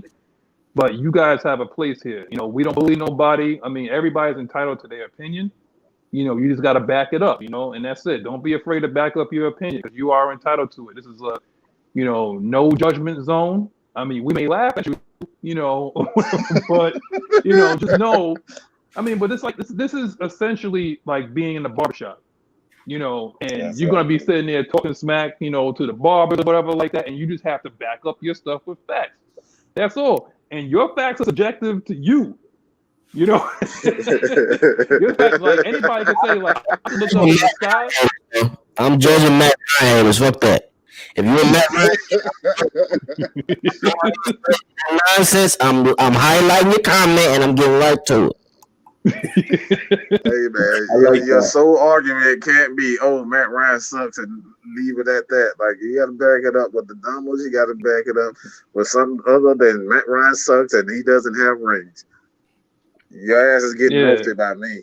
but you guys have a place here. You know, we don't bully nobody. I mean, everybody's entitled to their opinion. You know, you just got to back it up, you know, and that's it. Don't be afraid to back up your opinion because you are entitled to it. This is a, you know, no judgment zone. I mean, we may laugh at you, you know, but, you know, just know. I mean, but this is essentially like being in the barbershop. You know, and you're going to be sitting there talking smack, you know, to the barbers or whatever like that. And you just have to back up your stuff with facts. That's all. And your facts are subjective to you. You know, your facts, like anybody can say, like, I look up in the sky. I'm judging Matt Ryan. Fuck that. If you're a Matt Ryan nonsense, I'm highlighting your comment and I'm getting right to it. Hey man, your sole argument can't be, oh, Matt Ryan sucks, and leave it at that. Like, you got to back it up with the numbers. You got to back it up with something other than Matt Ryan sucks and he doesn't have rings. Your ass is getting roasted by me.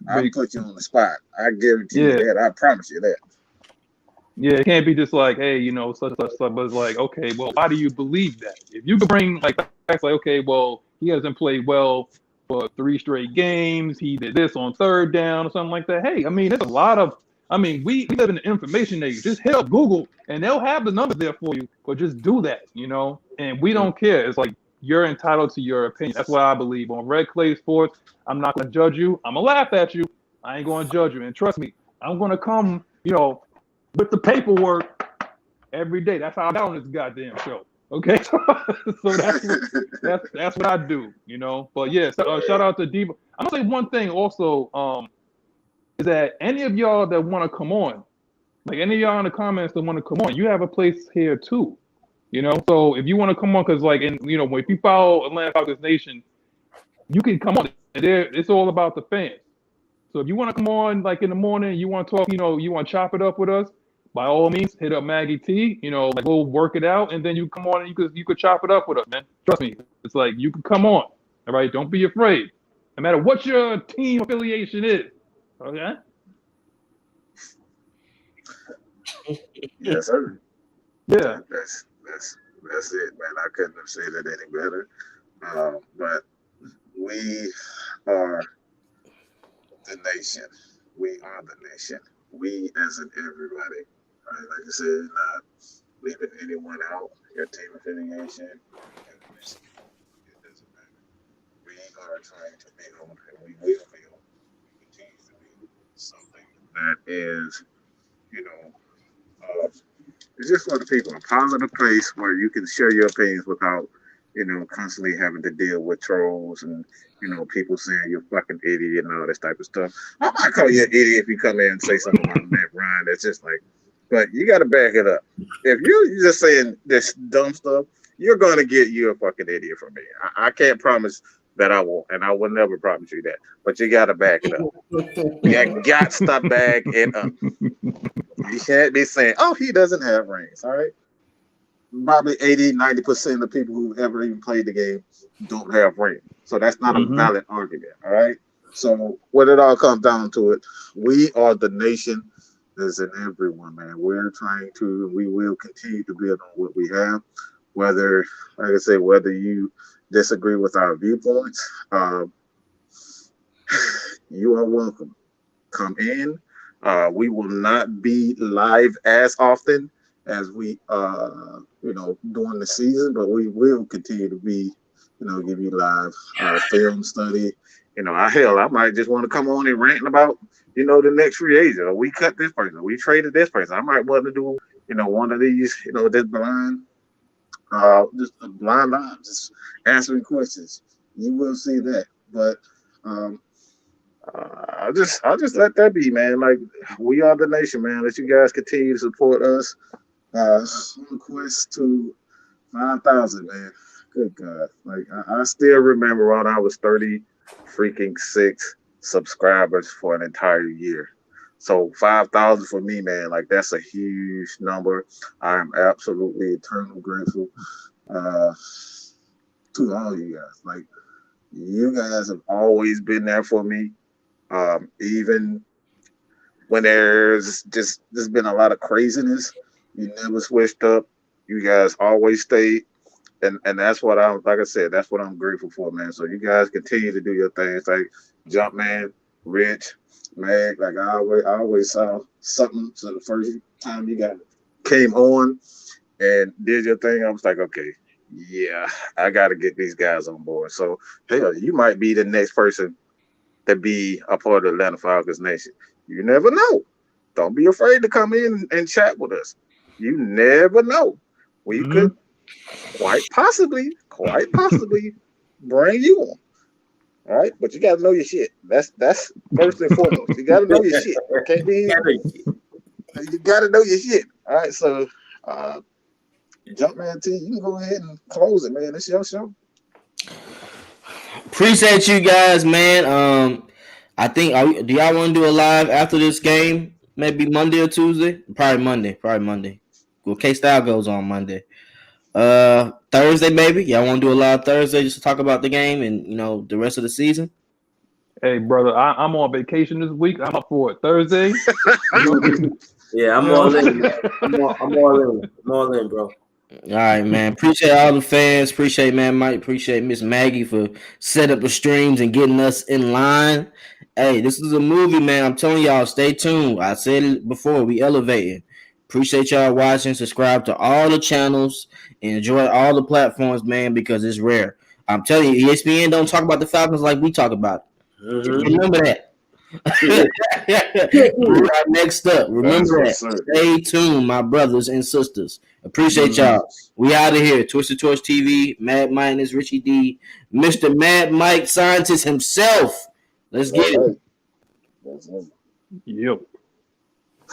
I'll put you on the spot. I guarantee you that. I promise you that. Yeah, it can't be just like, hey, you know, such, but it's like, okay, well, why do you believe that? If you could bring like facts, like, okay, well, he hasn't played well for 3 straight games. He did this on 3rd down or something like that. Hey, I mean, there's a lot of. I mean, we live in the information age. Just hit up Google and they'll have the numbers there for you. But just do that, And we don't care. It's like you're entitled to your opinion. That's what I believe on Red Clay Sports. I'm not going to judge you. I'm gonna laugh at you. I ain't going to judge you. And trust me, I'm going to come, with the paperwork every day. That's how I got on this goddamn show. Okay, so that's what I do, But yeah, shout out to Diva. I'm gonna say one thing also. Is that any of y'all that want to come on, like any of y'all in the comments that want to come on, you have a place here too, So if you want to come on, because if you follow Atlanta Falcons Nation, you can come on. It's all about the fans. So if you want to come on, like in the morning, you want to talk, you want to chop it up with us, by all means, hit up Maggie T. Like we'll work it out, and then you come on and you could chop it up with us, man. Trust me, it's like you can come on. All right, don't be afraid, no matter what your team affiliation is. Okay. Yes, sir. Yeah. That's it, man. I couldn't have said it any better. But we are the nation. We are the nation. We as in everybody. Right? Like I said, not leaving anyone out. Your team affiliation. It doesn't matter. We are trying to build, and we will build. Continues to be something that is, it's just for the people, a positive place where you can share your opinions without, constantly having to deal with trolls and, people saying you're fucking idiot and all this type of stuff. I might call you an idiot if you come in and say something about Matt Ryan that's just like, but you got to back it up. If you're just saying this dumb stuff, you're going to get you a fucking idiot from me. I can't promise that I won't, and I will never promise you that. But you got to back it up. You got to back it up. You can't be saying, oh, he doesn't have rings, all right? Probably 80-90% of the people who ever even played the game don't have rings. So that's not a valid argument, all right? So when it all comes down to it, we are the nation as in everyone, man. We're trying to, we will continue to build on what we have. Whether, like I said, whether you disagree with our viewpoints, you are welcome. Come in. We will not be live as often as we, during the season, but we will continue to be, give you live film study. I might just want to come on and rant about, the next free agent. Or we cut this person. We traded this person. I might want to do, one of these, this blind. Just a blind line, just answering questions. You will see that, but I'll just let that be, man. Like, we are the nation, man. Let you guys continue to support us. On the quest to 5,000, man. Good God! Like I still remember when I was 36 subscribers for an entire year. So 5,000 for me, man, like that's a huge number. I am absolutely eternally grateful to all you guys. Like, you guys have always been there for me. Even when there's been a lot of craziness, you never switched up. You guys always stayed. And that's what that's what I'm grateful for, man. So you guys continue to do your things, like Jumpman, Rich, Mag. Like I always saw something. So the first time you came on and did your thing, I was like, okay, yeah, I got to get these guys on board. So hell, you might be the next person to be a part of the Atlanta Falcons Nation. You never know. Don't be afraid to come in and chat with us. You never know. We could quite possibly bring you on. All right, but you gotta know your shit. That's first and foremost. You gotta know your shit. Can't be. You gotta know your shit. All right, so Jumpman T, you can go ahead and close it, man. It's your show. Appreciate you guys, man. I think do y'all want to do a live after this game? Maybe Monday or Tuesday? Probably Monday. Well, K-Style goes on Monday. Thursday, maybe. Y'all want to do a live Thursday just to talk about the game and the rest of the season? Hey, brother, I'm on vacation this week. I'm up for it Thursday. Yeah, I'm all in. I'm all in, bro. All right, man. Appreciate all the fans. Appreciate man Mike. Appreciate Miss Maggie for setting up the streams and getting us in line. Hey, this is a movie, man. I'm telling y'all, stay tuned. I said it before. We elevating. Appreciate y'all watching. Subscribe to all the channels and enjoy all the platforms, man, because it's rare. I'm telling you, ESPN don't talk about the Falcons like we talk about it. Mhm. Remember that. Next up, remember that. Stay tuned, my brothers and sisters. Appreciate y'all. We out of here. Twisted Torch TV, Mad Minus, Richie D, Mr. Mad Mike, scientist himself. Let's get it. Yep.